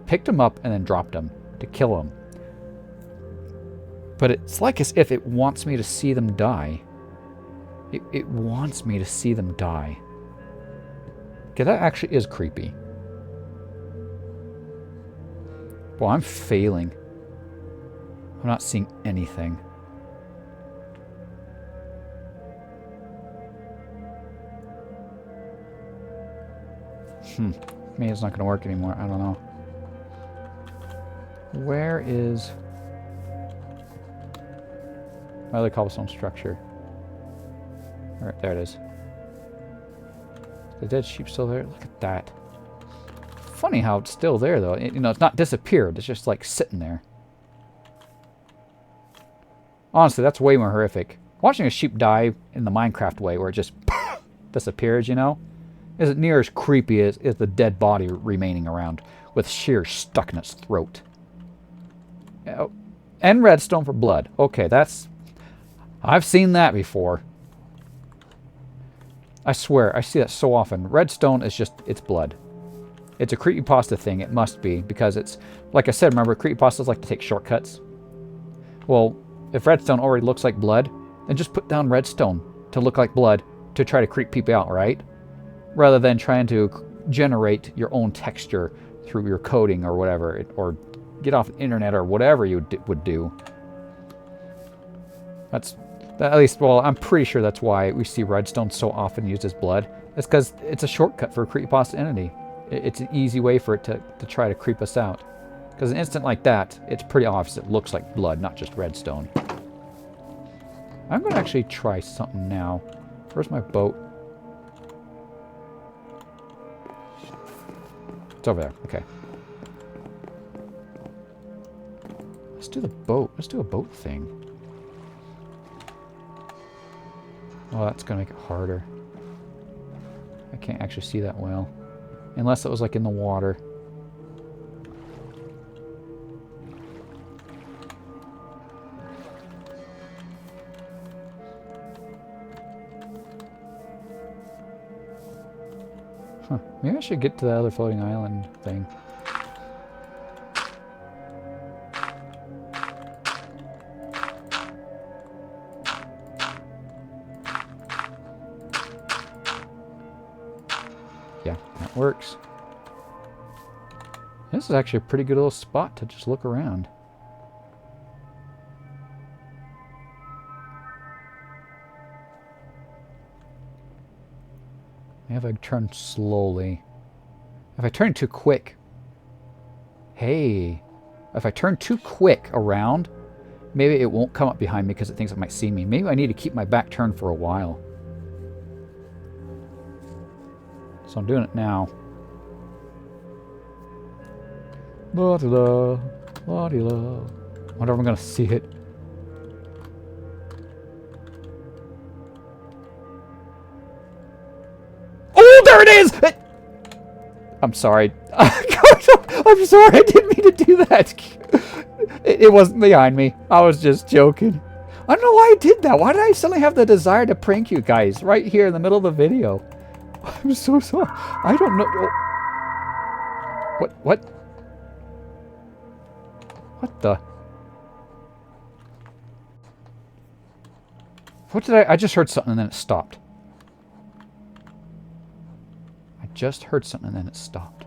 picked him up and then dropped him to kill him. But it's like as if it wants me to see them die. It wants me to see them die. Okay, that actually is creepy. Well, I'm failing. I'm not seeing anything. Maybe it's not going to work anymore. I don't know. Where is my other cobblestone structure? Alright, there it is. The dead sheep still there? Look at that. Funny how it's still there, though. You know, it's not disappeared. It's just, like, sitting there. Honestly, that's way more horrific. Watching a sheep die in the Minecraft way, where it just disappears, you know, isn't near as creepy as the dead body remaining around with shears stuck in its throat. Oh, and redstone for blood. Okay, that's... I've seen that before. I swear, I see that so often. Redstone is just... it's blood. It's a creepypasta thing. It must be, because it's... Like I said, remember, creepypastas like to take shortcuts? Well, if redstone already looks like blood, then just put down redstone to look like blood to try to creep people out, right? Rather than trying to generate your own texture through your coding or whatever, or get off the internet or whatever you would do. That's... At least, well, I'm pretty sure that's why we see redstone so often used as blood. It's because it's a shortcut for a creepypasta entity. It's an easy way for it to try to creep us out. Because an instant like that, it's pretty obvious it looks like blood, not just redstone. I'm going to actually try something now. Where's my boat? It's over there. Okay. Let's do the boat. Let's do a boat thing. Oh, that's going to make it harder. I can't actually see that well. Unless it was like in the water. Huh. Maybe I should get to the other floating island thing. Yeah, that works. This is actually a pretty good little spot to just look around. Maybe if I turn slowly. If I turn too quick. Hey. If I turn too quick around, maybe it won't come up behind me because it thinks it might see me. Maybe I need to keep my back turned for a while. So I'm doing it now. La-di-la, la-di-la. Wonder if I'm going to see it. Oh, there it is! I'm sorry. I'm sorry, I didn't mean to do that. It wasn't behind me. I was just joking. I don't know why I did that. Why did I suddenly have the desire to prank you guys right here in the middle of the video? I'm so sorry. I don't know. Oh. What? What the? What did I just heard something and then it stopped. I just heard something and then it stopped.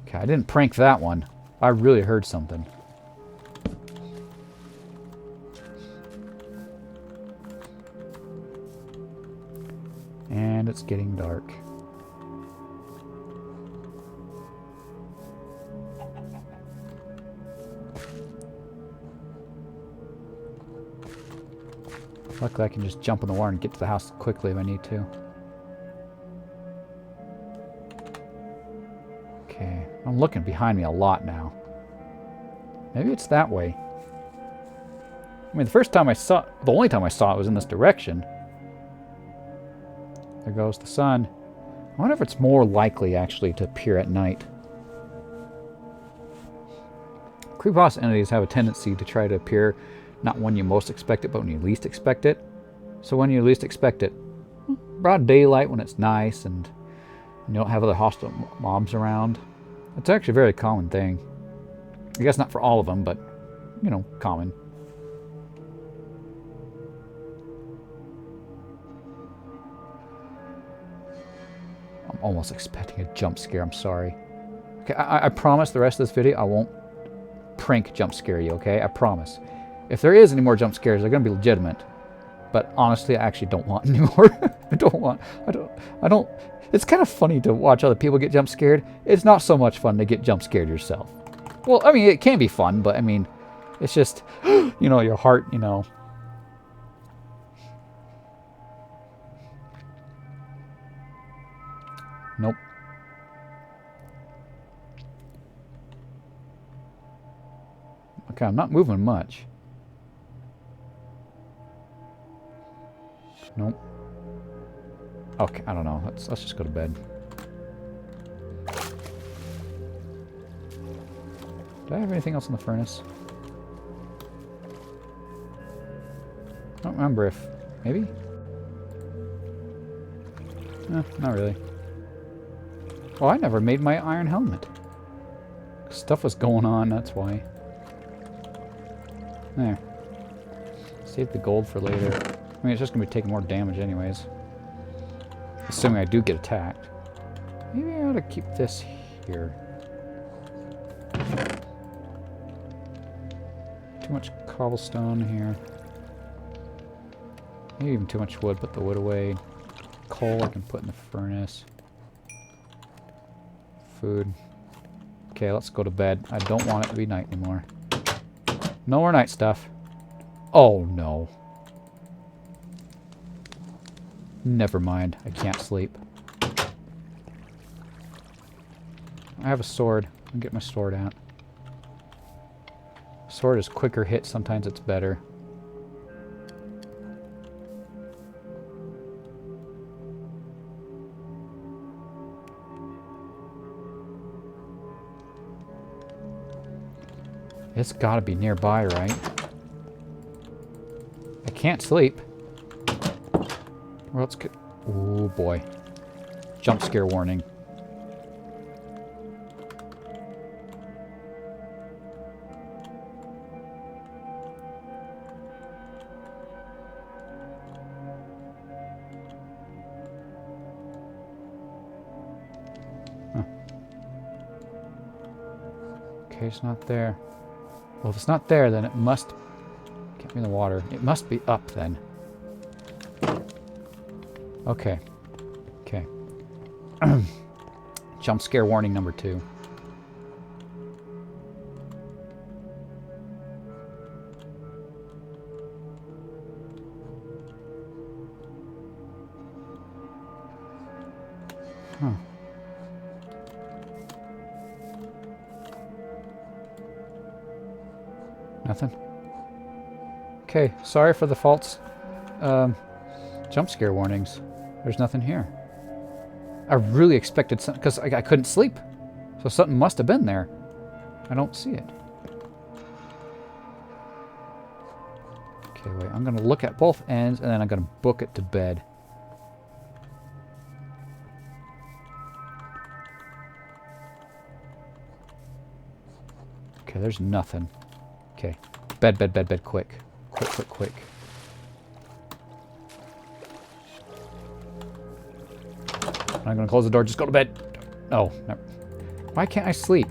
Okay, I didn't prank that one. I really heard something. And it's getting dark. Luckily I can just jump in the water and get to the house quickly if I need to. Okay, I'm looking behind me a lot now. Maybe it's that way. I mean, the only time I saw it was in this direction. There goes the sun. I wonder if it's more likely, actually, to appear at night. Creepypasta entities have a tendency to try to appear not when you most expect it, but when you least expect it. So when you least expect it, broad daylight when it's nice and you don't have other hostile mobs around. It's actually a very common thing. I guess not for all of them, but, you know, common. I'm almost expecting a jump scare, I'm sorry. Okay, I promise the rest of this video I won't prank jump scare you, okay? I promise. If there is any more jump scares, they're going to be legitimate. But honestly, I actually don't want any more. I don't. It's kind of funny to watch other people get jump scared. It's not so much fun to get jump scared yourself. Well, I mean, it can be fun, but I mean, it's just, you know, your heart, you know. Nope. Okay, I'm not moving much. Nope. Okay, I don't know. Let's just go to bed. Do I have anything else in the furnace? I don't remember if... Maybe? Not really. Well, I never made my iron helmet. Stuff was going on, that's why. There. Save the gold for later. I mean, it's just going to be taking more damage anyways. Assuming I do get attacked. Maybe I ought to keep this here. Too much cobblestone here. Maybe even too much wood. Put the wood away. Coal I can put in the furnace. Food. Okay, let's go to bed. I don't want it to be night anymore. No more night stuff. Oh no. Never mind. I can't sleep. I have a sword. I'll get my sword out. Sword is quicker hit. Sometimes it's better. It's gotta be nearby, right? I can't sleep. Where else could... Oh boy. Jump scare warning. Huh. Okay, it's not there. Well, if it's not there, then it must... Can't be in the water. It must be up, then. Okay. Okay. Jump scare warning number 2. Huh. Nothing? Okay, sorry for the false jump scare warnings. There's nothing here. I really expected something, because I couldn't sleep. So something must have been there. I don't see it. Okay, wait, I'm going to look at both ends, and then I'm going to book it to bed. Okay, there's nothing. Okay. Bed, bed, bed, bed, quick. Quick, quick, quick. I'm gonna close the door, just go to bed. Oh, no. Why can't I sleep?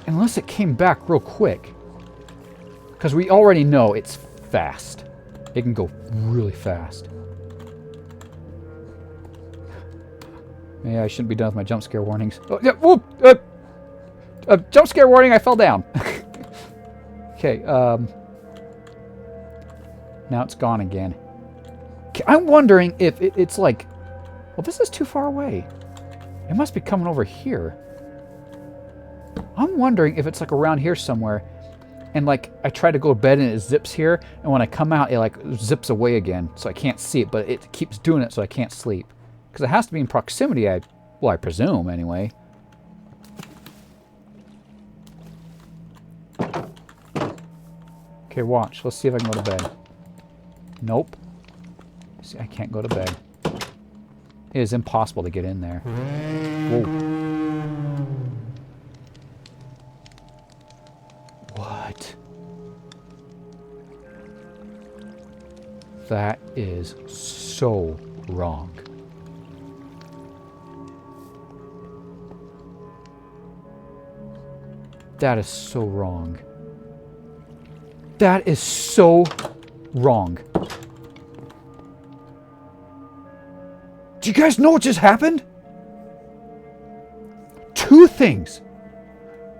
Unless it came back real quick. Because we already know it's fast. It can go really fast. Yeah, I shouldn't be done with my jump scare warnings. Oh, yeah, whoop! Jump scare warning, I fell down. Okay, now it's gone again. I'm wondering if it's like... Well, this is too far away. It must be coming over here. I'm wondering if it's like around here somewhere. And like, I try to go to bed and it zips here. And when I come out, it like zips away again. So I can't see it, but it keeps doing it so I can't sleep. Because it has to be in proximity, I presume anyway. Okay, watch. Let's see if I can go to bed. Nope. See, I can't go to bed. It is impossible to get in there. Whoa. What? That is so wrong. That is so wrong. That is so wrong. Do you guys know what just happened? Two things.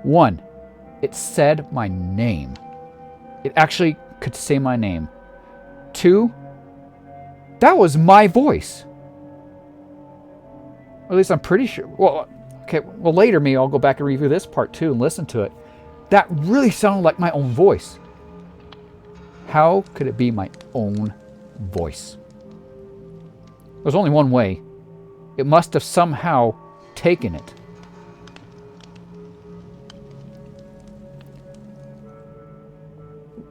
One, it said my name. It actually could say my name. Two, that was my voice. Or at least I'm pretty sure. Well, okay, well later maybe I'll go back and review this part too and listen to it. That really sounded like my own voice. How could it be my own voice? There's only one way. It must have somehow taken it.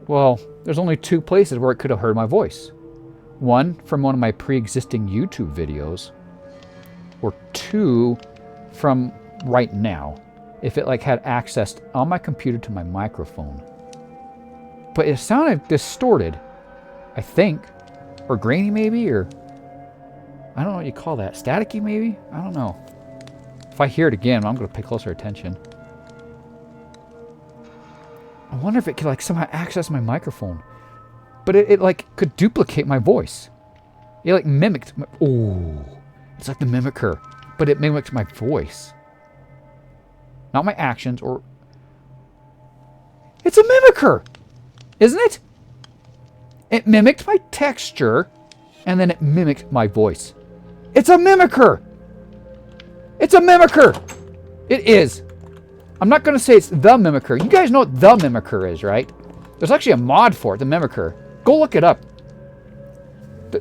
Well, there's only two places where it could have heard my voice. One, from one of my pre-existing YouTube videos. Or two, from right now. If it like had access on my computer to my microphone. But it sounded distorted. I think. Or grainy maybe, or... I don't know what you call that. Staticky, maybe? I don't know. If I hear it again, I'm going to pay closer attention. I wonder if it could, like, somehow access my microphone. But it like, could duplicate my voice. It, like, mimicked my... Ooh. It's like the mimicker. But it mimicked my voice. Not my actions, or... It's a mimicker! Isn't it? It mimicked my texture, and then it mimicked my voice. It's a mimicker! It's a mimicker! It is. I'm not going to say it's the mimicker. You guys know what the mimicker is, right? There's actually a mod for it, the mimicker. Go look it up.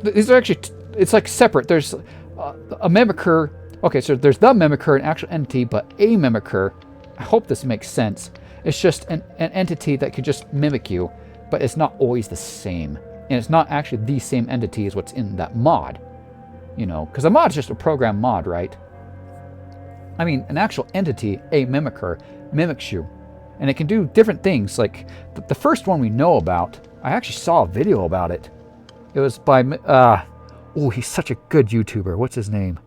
These are actually... It's like separate. There's a mimicker... Okay, so there's the mimicker, an actual entity, but a mimicker... I hope this makes sense. It's just an entity that could just mimic you, but it's not always the same. And it's not actually the same entity as what's in that mod. You know, because a mod is just a program mod, right? I mean, an actual entity, a mimicker, mimics you. And it can do different things. Like, the first one we know about, I actually saw a video about it. It was by, oh, he's such a good YouTuber. What's his name?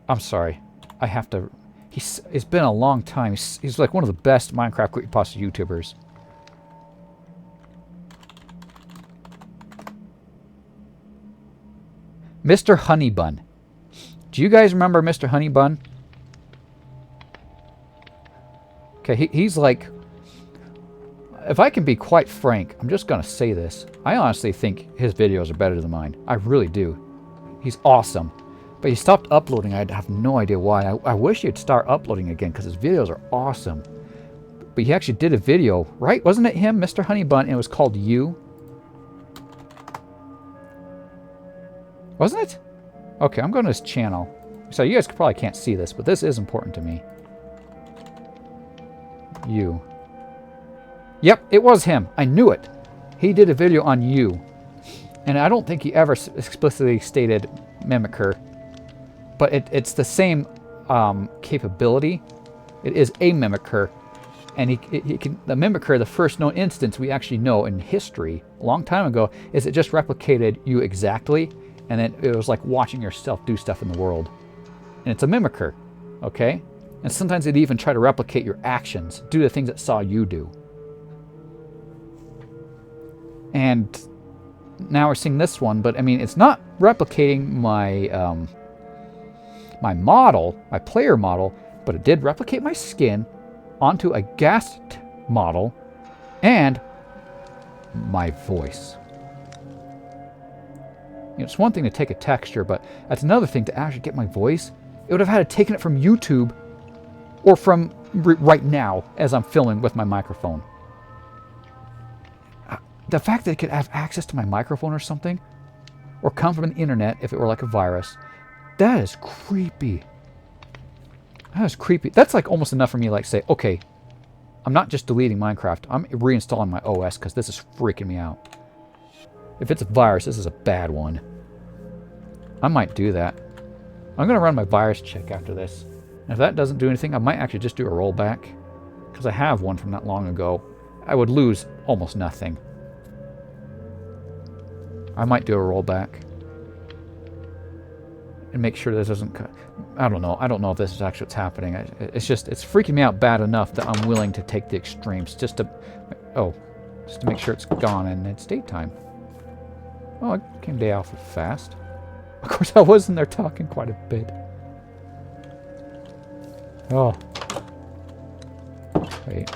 I'm sorry. I have to, it's been a long time. He's like one of the best Minecraft Creepypasta YouTubers. Mr. Honeybun. Do you guys remember Mr. Honeybun? Okay, he's like... If I can be quite frank, I'm just going to say this. I honestly think his videos are better than mine. I really do. He's awesome. But he stopped uploading. I have no idea why. I wish he'd start uploading again because his videos are awesome. But he actually did a video, right? Wasn't it him, Mr. Honeybun? And it was called You? Wasn't it? Okay, I'm going to his channel. So you guys probably can't see this, but this is important to me. You. Yep, it was him. I knew it. He did a video on You. And I don't think he ever explicitly stated mimicker. But it's the same capability. It is a mimicker. And he can, the mimicker, the first known instance we actually know in history, a long time ago, is it just replicated you exactly. And then it was like watching yourself do stuff in the world. And it's a mimicker, okay? And sometimes it'd even try to replicate your actions, do the things it saw you do. And now we're seeing this one, but I mean, it's not replicating my my model, my player model, but it did replicate my skin onto a ghast model and my voice. You know, it's one thing to take a texture, but that's another thing to actually get my voice. It would have had to taken it from YouTube or from right now as I'm filming with my microphone. The fact that it could have access to my microphone or something, or come from the internet if it were like a virus, that is creepy. That is creepy. That's like almost enough for me to like say, okay, I'm not just deleting Minecraft. I'm reinstalling my OS because this is freaking me out. If it's a virus, this is a bad one. I might do that. I'm going to run my virus check after this. And if that doesn't do anything, I might actually just do a rollback. Because I have one from not long ago. I would lose almost nothing. I might do a rollback. And make sure this doesn't... I don't know. I don't know if this is actually what's happening. It's just... It's freaking me out bad enough that I'm willing to take the extremes. Just to... Oh. Just to make sure it's gone and it's daytime. Oh, it came day off fast. Of course, I was in there talking quite a bit. Oh. Wait.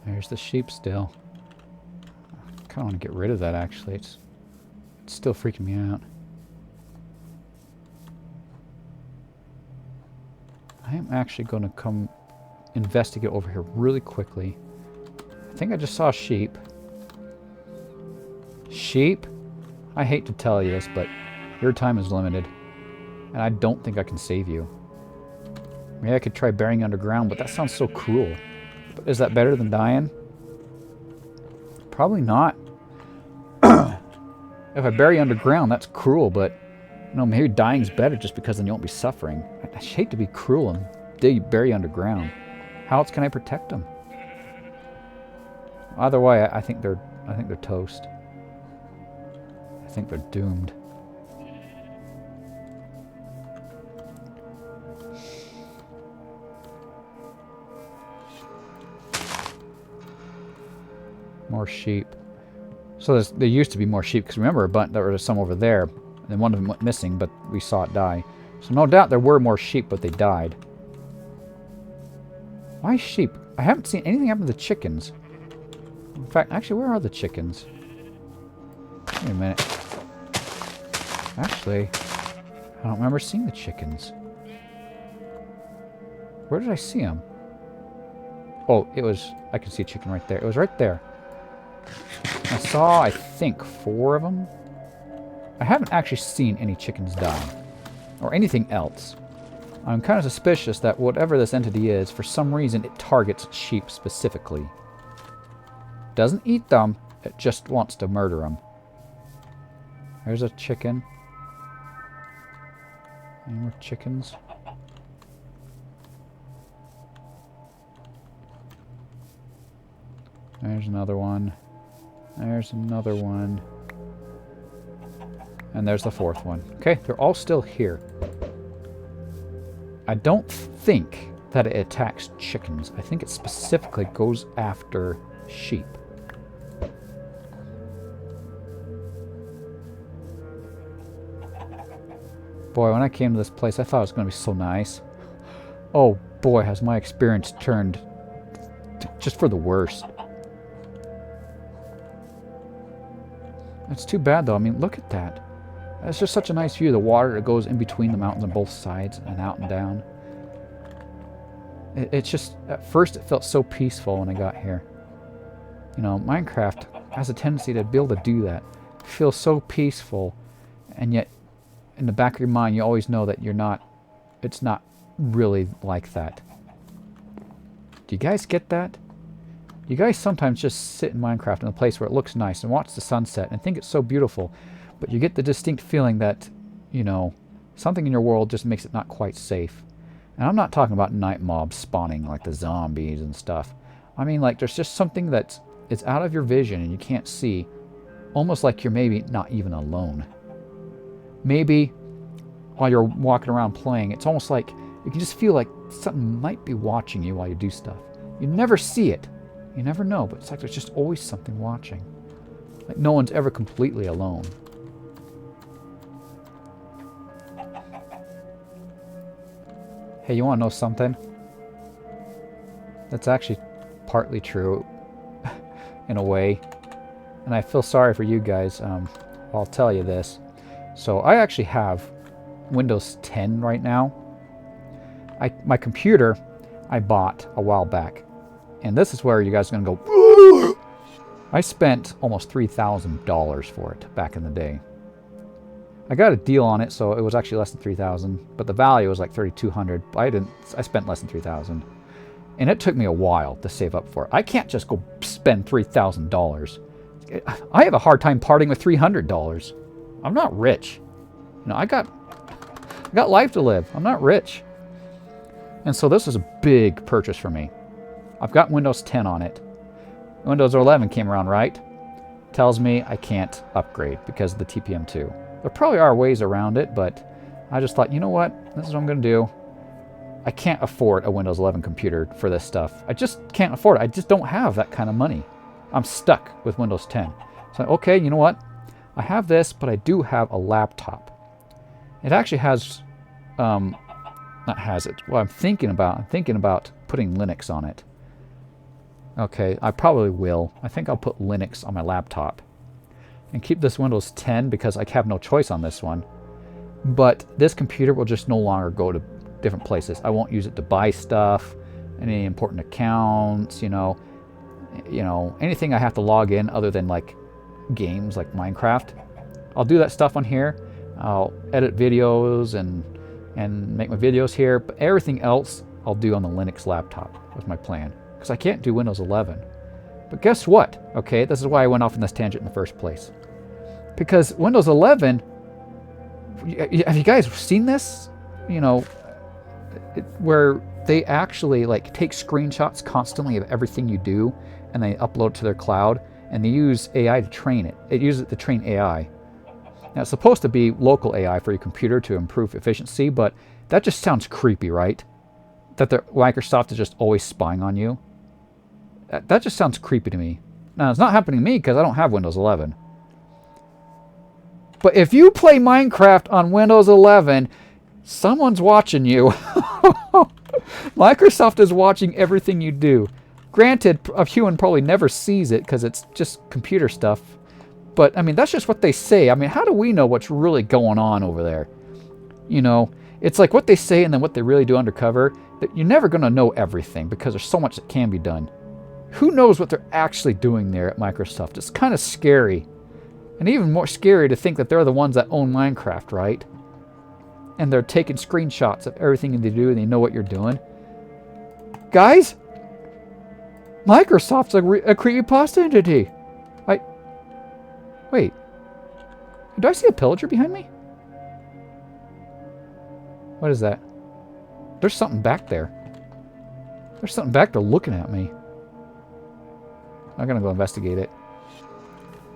There's the sheep still. I kind of want to get rid of that, actually. It's still freaking me out. I am actually going to come investigate over here really quickly. I think I just saw a sheep. Sheep? I hate to tell you this, but your time is limited. And I don't think I can save you. Maybe I could try burying underground, but that sounds so cruel. But is that better than dying? Probably not. If I bury underground, that's cruel, but... No, maybe dying's better just because then you won't be suffering. I hate to be cruel and bury underground. How else can I protect them? Either way, I think they're toast. I think they're doomed. More sheep. So there used to be more sheep because remember, there were some over there. And one of them went missing, but we saw it die. So no doubt there were more sheep, but they died. Why sheep? I haven't seen anything happen to the chickens. In fact, actually, where are the chickens? Wait a minute. Actually, I don't remember seeing the chickens. Where did I see them? Oh, it was... I can see a chicken right there. It was right there. I saw, I think, 4 of them. I haven't actually seen any chickens die. Or anything else. I'm kind of suspicious that whatever this entity is, for some reason it targets sheep specifically. Doesn't eat them, it just wants to murder them. There's a chicken. Any more chickens? There's another one. There's another one. And there's the 4th one. Okay, they're all still here. I don't think that it attacks chickens. I think it specifically goes after sheep. Boy, when I came to this place, I thought it was going to be so nice. Oh boy, has my experience turned just for the worse. It's too bad though. I mean, look at that. It's just such a nice view. The water that goes in between the mountains on both sides and out and down. It's just, at first it felt so peaceful when I got here. You know, Minecraft has a tendency to be able to do that. It feels so peaceful, and yet in the back of your mind you always know that it's not really like that. Do you guys get that? You guys sometimes just sit in Minecraft in a place where it looks nice and watch the sunset and think it's so beautiful, but you get the distinct feeling that, you know, something in your world just makes it not quite safe. And I'm not talking about night mobs spawning like the zombies and stuff. I mean, like, there's just something that's out of your vision and you can't see, almost like you're maybe not even alone. Maybe while you're walking around playing, it's almost like you can just feel like something might be watching you while you do stuff. You never see it. You never know, but it's like there's just always something watching. Like no one's ever completely alone. Hey, you want to know something? That's actually partly true, in a way. And I feel sorry for you guys. I'll tell you this. So I actually have Windows 10 right now. My computer I bought a while back. And this is where you guys are going to go, I spent almost $3,000 for it back in the day. I got a deal on it, so it was actually less than $3,000, but the value was like $3,200. I spent less than $3,000. And it took me a while to save up for it. I can't just go spend $3,000. I have a hard time parting with $300. I'm not rich. You know, I got life to live. I'm not rich. And so this was a big purchase for me. I've got Windows 10 on it. Windows 11 came around, right? Tells me I can't upgrade because of the TPM2. There probably are ways around it, but I just thought, you know what? This is what I'm going to do. I can't afford a Windows 11 computer for this stuff. I just can't afford it. I just don't have that kind of money. I'm stuck with Windows 10. So, okay, you know what? I have this, but I do have a laptop. It actually has, not has it. Well, I'm thinking about putting Linux on it. Okay, I probably will. I think I'll put Linux on my laptop. And keep this Windows 10 because I have no choice on this one. But this computer will just no longer go to different places. I won't use it to buy stuff, any important accounts, you know, anything I have to log in other than like games like Minecraft. I'll do that stuff on here. I'll edit videos and make my videos here, but everything else I'll do on the Linux laptop was my plan. Because I can't do Windows 11. But guess what? Okay, this is why I went off on this tangent in the first place. Because Windows 11, have you guys seen this? You know, where they actually like take screenshots constantly of everything you do and they upload it to their cloud and they use AI to train it. It uses it to train AI. Now it's supposed to be local AI for your computer to improve efficiency, but that just sounds creepy, right? That Microsoft is just always spying on you. That just sounds creepy to me. Now, it's not happening to me because I don't have Windows 11. But if you play Minecraft on Windows 11, someone's watching you. Microsoft is watching everything you do. Granted, a human probably never sees it because it's just computer stuff. But, I mean, that's just what they say. I mean, how do we know what's really going on over there? You know, it's like what they say and then what they really do undercover. That you're never going to know everything because there's so much that can be done. Who knows what they're actually doing there at Microsoft? It's kind of scary. And even more scary to think that they're the ones that own Minecraft, right? And they're taking screenshots of everything they do and they know what you're doing. Guys, Microsoft's a creepypasta entity. Wait. Do I see a pillager behind me? What is that? There's something back there. There's something back there looking at me. I'm going to go investigate it.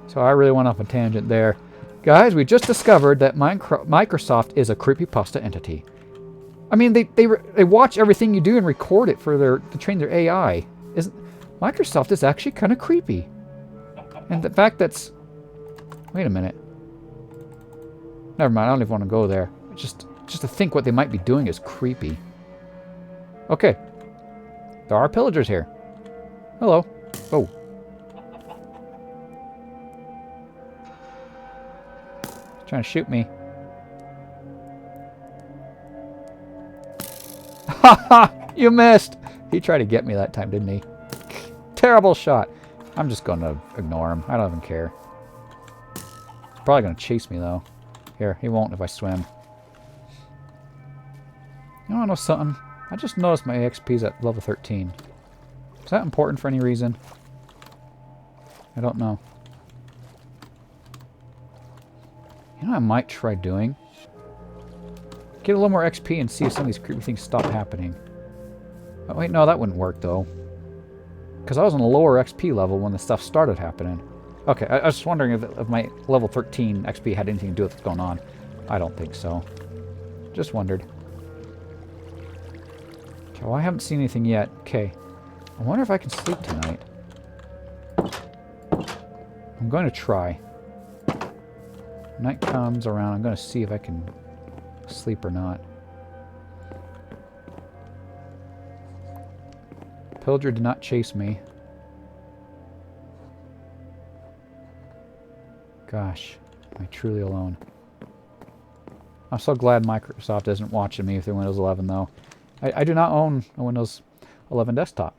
So I really went off a tangent there. Guys, we just discovered that Microsoft is a creepypasta entity. I mean, they watch everything you do and record it to train their AI. Microsoft is actually kind of creepy. And the fact that's... Wait a minute. Never mind, I don't even want to go there. Just to think what they might be doing is creepy. Okay. There are pillagers here. Hello. Oh. Trying to shoot me. Haha! You missed! He tried to get me that time, didn't he? Terrible shot. I'm just going to ignore him. I don't even care. He's probably going to chase me, though. Here, he won't if I swim. You want to know something? I just noticed my EXP's at level 13. Is that important for any reason? I don't know. You know what I might try doing? Get a little more XP and see if some of these creepy things stop happening. Oh, wait, no, that wouldn't work, though. Because I was on a lower XP level when the stuff started happening. Okay, I was just wondering if my level 13 XP had anything to do with what's going on. I don't think so. Just wondered. Okay, well, I haven't seen anything yet. Okay. I wonder if I can sleep tonight. I'm going to try. Night comes around. I'm going to see if I can sleep or not. Pillager did not chase me. Gosh, am I truly alone? I'm so glad Microsoft isn't watching me with their Windows 11, though. I do not own a Windows 11 desktop.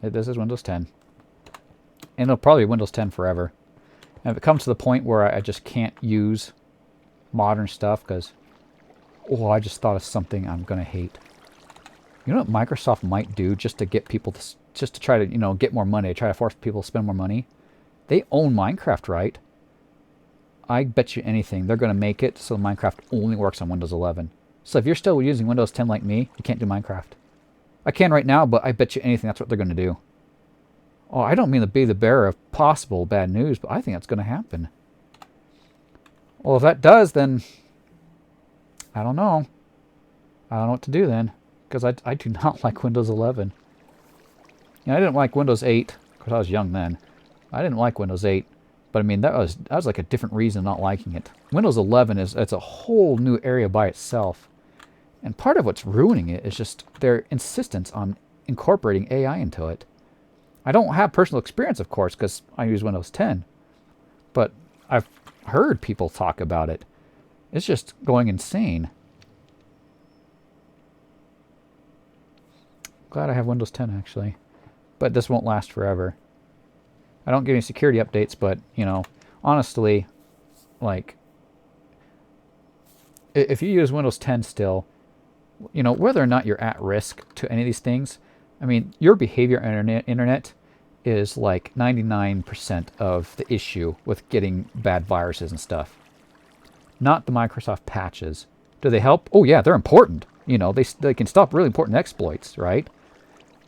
This is Windows 10. And it'll probably be Windows 10 forever. And if it comes to the point where I just can't use modern stuff because, oh, I just thought of something I'm going to hate. You know what Microsoft might do just to get people to, just to try to, you know, get more money, try to force people to spend more money? They own Minecraft, right? I bet you anything they're going to make it so Minecraft only works on Windows 11. So if you're still using Windows 10 like me, you can't do Minecraft. I can right now, but I bet you anything that's what they're going to do. Oh, I don't mean to be the bearer of possible bad news, but I think that's going to happen. Well, if that does, then I don't know. I don't know what to do then, because I do not like Windows 11. You know, I didn't like Windows 8 because I was young then. I didn't like Windows 8, but I mean that was like a different reason not liking it. Windows 11 it's a whole new area by itself, and part of what's ruining it is just their insistence on incorporating AI into it. I don't have personal experience, of course, because I use Windows 10, but I've heard people talk about it. It's just going insane. Glad I have Windows 10 actually, but this won't last forever. I don't get any security updates, but you know, honestly, like if you use Windows 10 still, you know, whether or not you're at risk to any of these things, I mean, your behavior on internet is like 99% of the issue with getting bad viruses and stuff. Not the Microsoft patches. Do they help? Oh yeah, they're important. You know, they can stop really important exploits, right?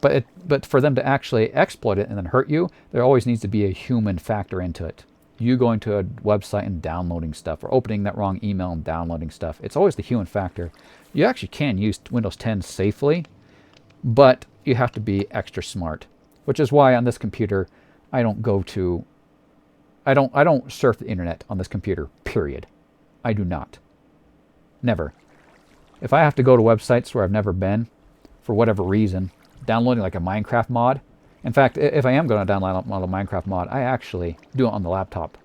But for them to actually exploit it and then hurt you, there always needs to be a human factor into it. You going to a website and downloading stuff, or opening that wrong email and downloading stuff. It's always the human factor. You actually can use Windows 10 safely, but you have to be extra smart. Which is why on this computer, I don't surf the internet on this computer, period. I do not. Never. If I have to go to websites where I've never been, for whatever reason, downloading like a Minecraft mod. In fact, if I am going to download a Minecraft mod, I actually do it on the laptop.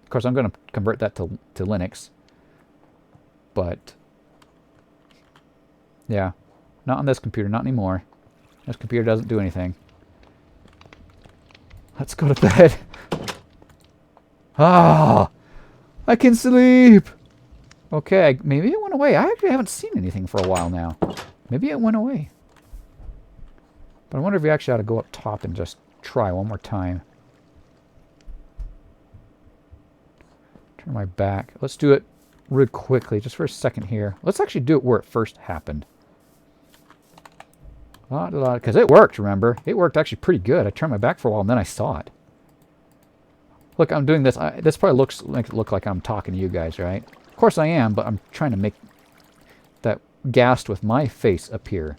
Of course, I'm going to convert that to Linux. But, yeah, not on this computer, not anymore. This computer doesn't do anything. Let's go to bed. Ah, I can sleep. Okay, maybe it went away. I actually haven't seen anything for a while now. Maybe it went away. But I wonder if we actually ought to go up top and just try one more time. Turn my back. Let's do it real quickly, just for a second here. Let's actually do it where it first happened. Because it worked, remember? It worked actually pretty good. I turned my back for a while and then I saw it. Look, I'm doing this. This probably look like I'm talking to you guys, right? Of course I am, but I'm trying to make that ghast with my face appear.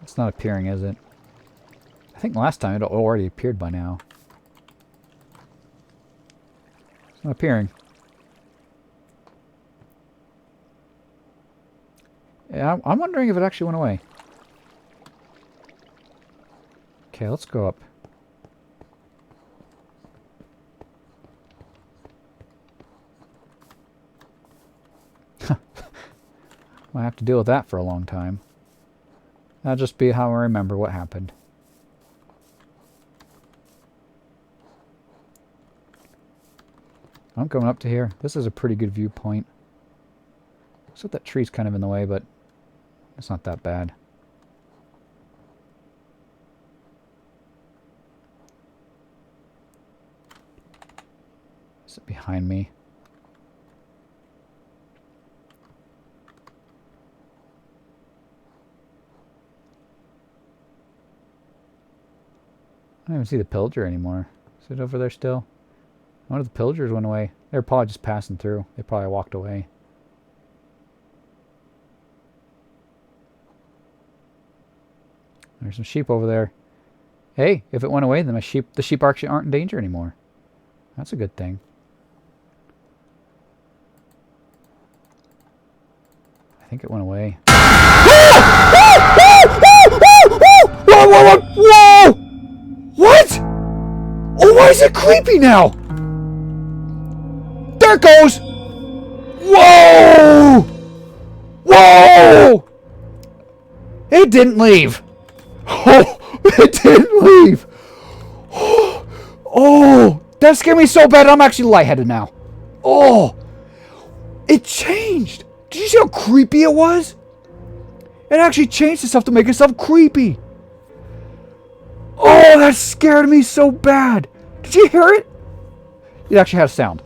It's not appearing, is it? I think last time it already appeared by now. It's not appearing. Yeah, I'm wondering if it actually went away. Okay, let's go up. I'll have to deal with that for a long time. That'll just be how I remember what happened. I'm coming up to here. This is a pretty good viewpoint. Except that tree's kind of in the way, but it's not that bad. Is it behind me? I don't even see the pillager anymore. Is it over there still? I wonder if the pillagers went away. They were probably just passing through. They probably walked away. There's some sheep over there. Hey, if it went away, then the sheep actually aren't in danger anymore. That's a good thing. I think it went away. Whoa! What? Oh, why is it creepy now? There it goes! Whoa! Whoa! It didn't leave! Oh, it didn't leave! Oh, that scared me so bad I'm actually lightheaded now. Oh, it changed! Did you see how creepy it was? It actually changed itself to make itself creepy. Oh, that scared me so bad. Did you hear it? It actually had a sound.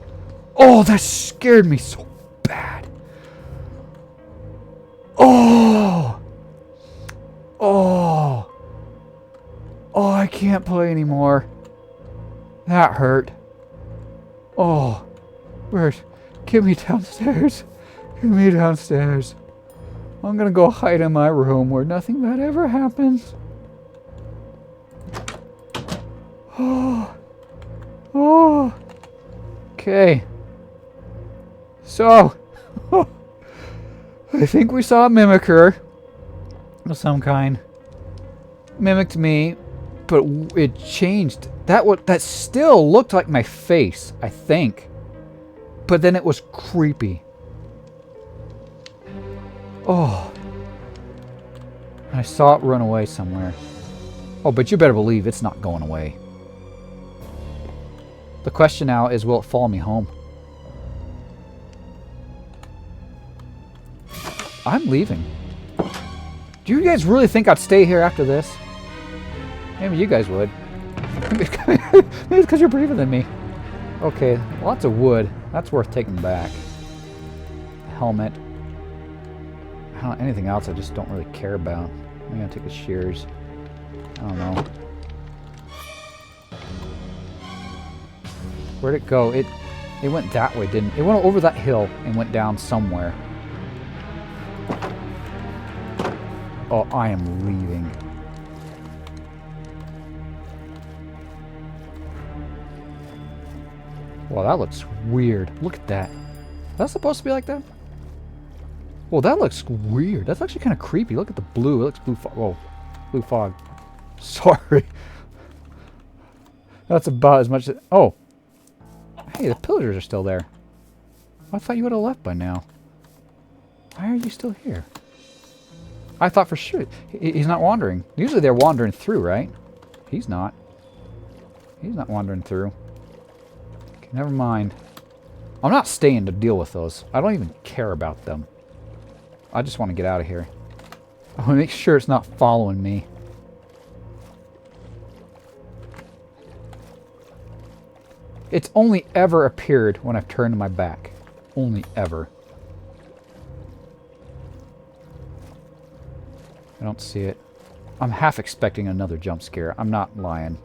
Oh, that scared me so bad. Oh. Oh. Oh, I can't play anymore. That hurt. Oh. Get me downstairs. Get me downstairs. I'm gonna go hide in my room where nothing bad ever happens. Oh. Oh. Okay. So, I think we saw a mimicker of some kind. Mimicked me, but it changed. That still looked like my face, I think. But then it was creepy. Oh. I saw it run away somewhere. Oh, but you better believe it's not going away. The question now is, will it follow me home? I'm leaving. Do you guys really think I'd stay here after this? Maybe you guys would. Maybe it's because you're braver than me. Okay, lots of wood. That's worth taking back. Helmet. I don't know, anything else I just don't really care about. I'm gonna take the shears. I don't know. Where'd it go? It went that way, didn't it? It went over that hill and went down somewhere. Oh, I am leaving. Well, that looks weird. Look at that. Is that supposed to be like that? Well, that looks weird. That's actually kind of creepy. Look at the blue. It looks blue fog. Whoa. Blue fog. Sorry. That's about as much as... Oh. Hey, the pillagers are still there. I thought you would have left by now. Why are you still here? I thought for sure. He's not wandering. Usually they're wandering through, right? He's not. He's not wandering through. Okay, never mind. I'm not staying to deal with those. I don't even care about them. I just want to get out of here. I want to make sure it's not following me. It's only ever appeared when I've turned my back. Only ever. I don't see it. I'm half expecting another jump scare. I'm not lying.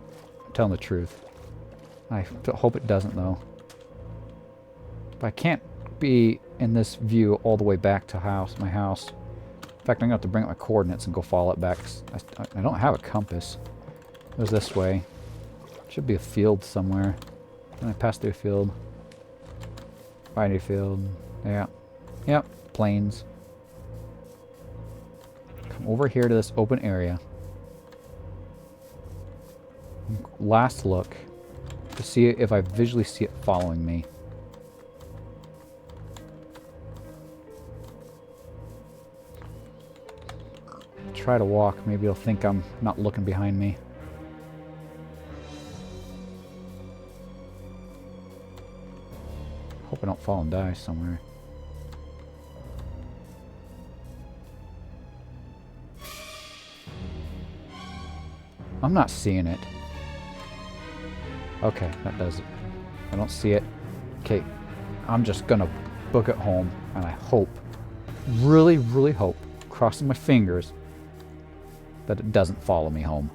I'm telling the truth. I hope it doesn't, though. But I can't be in this view all the way back to my house. In fact, I'm going to have to bring up my coordinates and go follow it back. I don't have a compass. It was this way. Should be a field somewhere. And I passed through a field. Find a field. Yeah. Yep. Plains. Come over here to this open area. Last look to see if I visually see it following me. Try to walk. Maybe it'll think I'm not looking behind me. Hope I don't fall and die somewhere. I'm not seeing it. Okay, that does it. I don't see it. Okay, I'm just gonna book it home, and I hope, really, really hope, crossing my fingers, that it doesn't follow me home.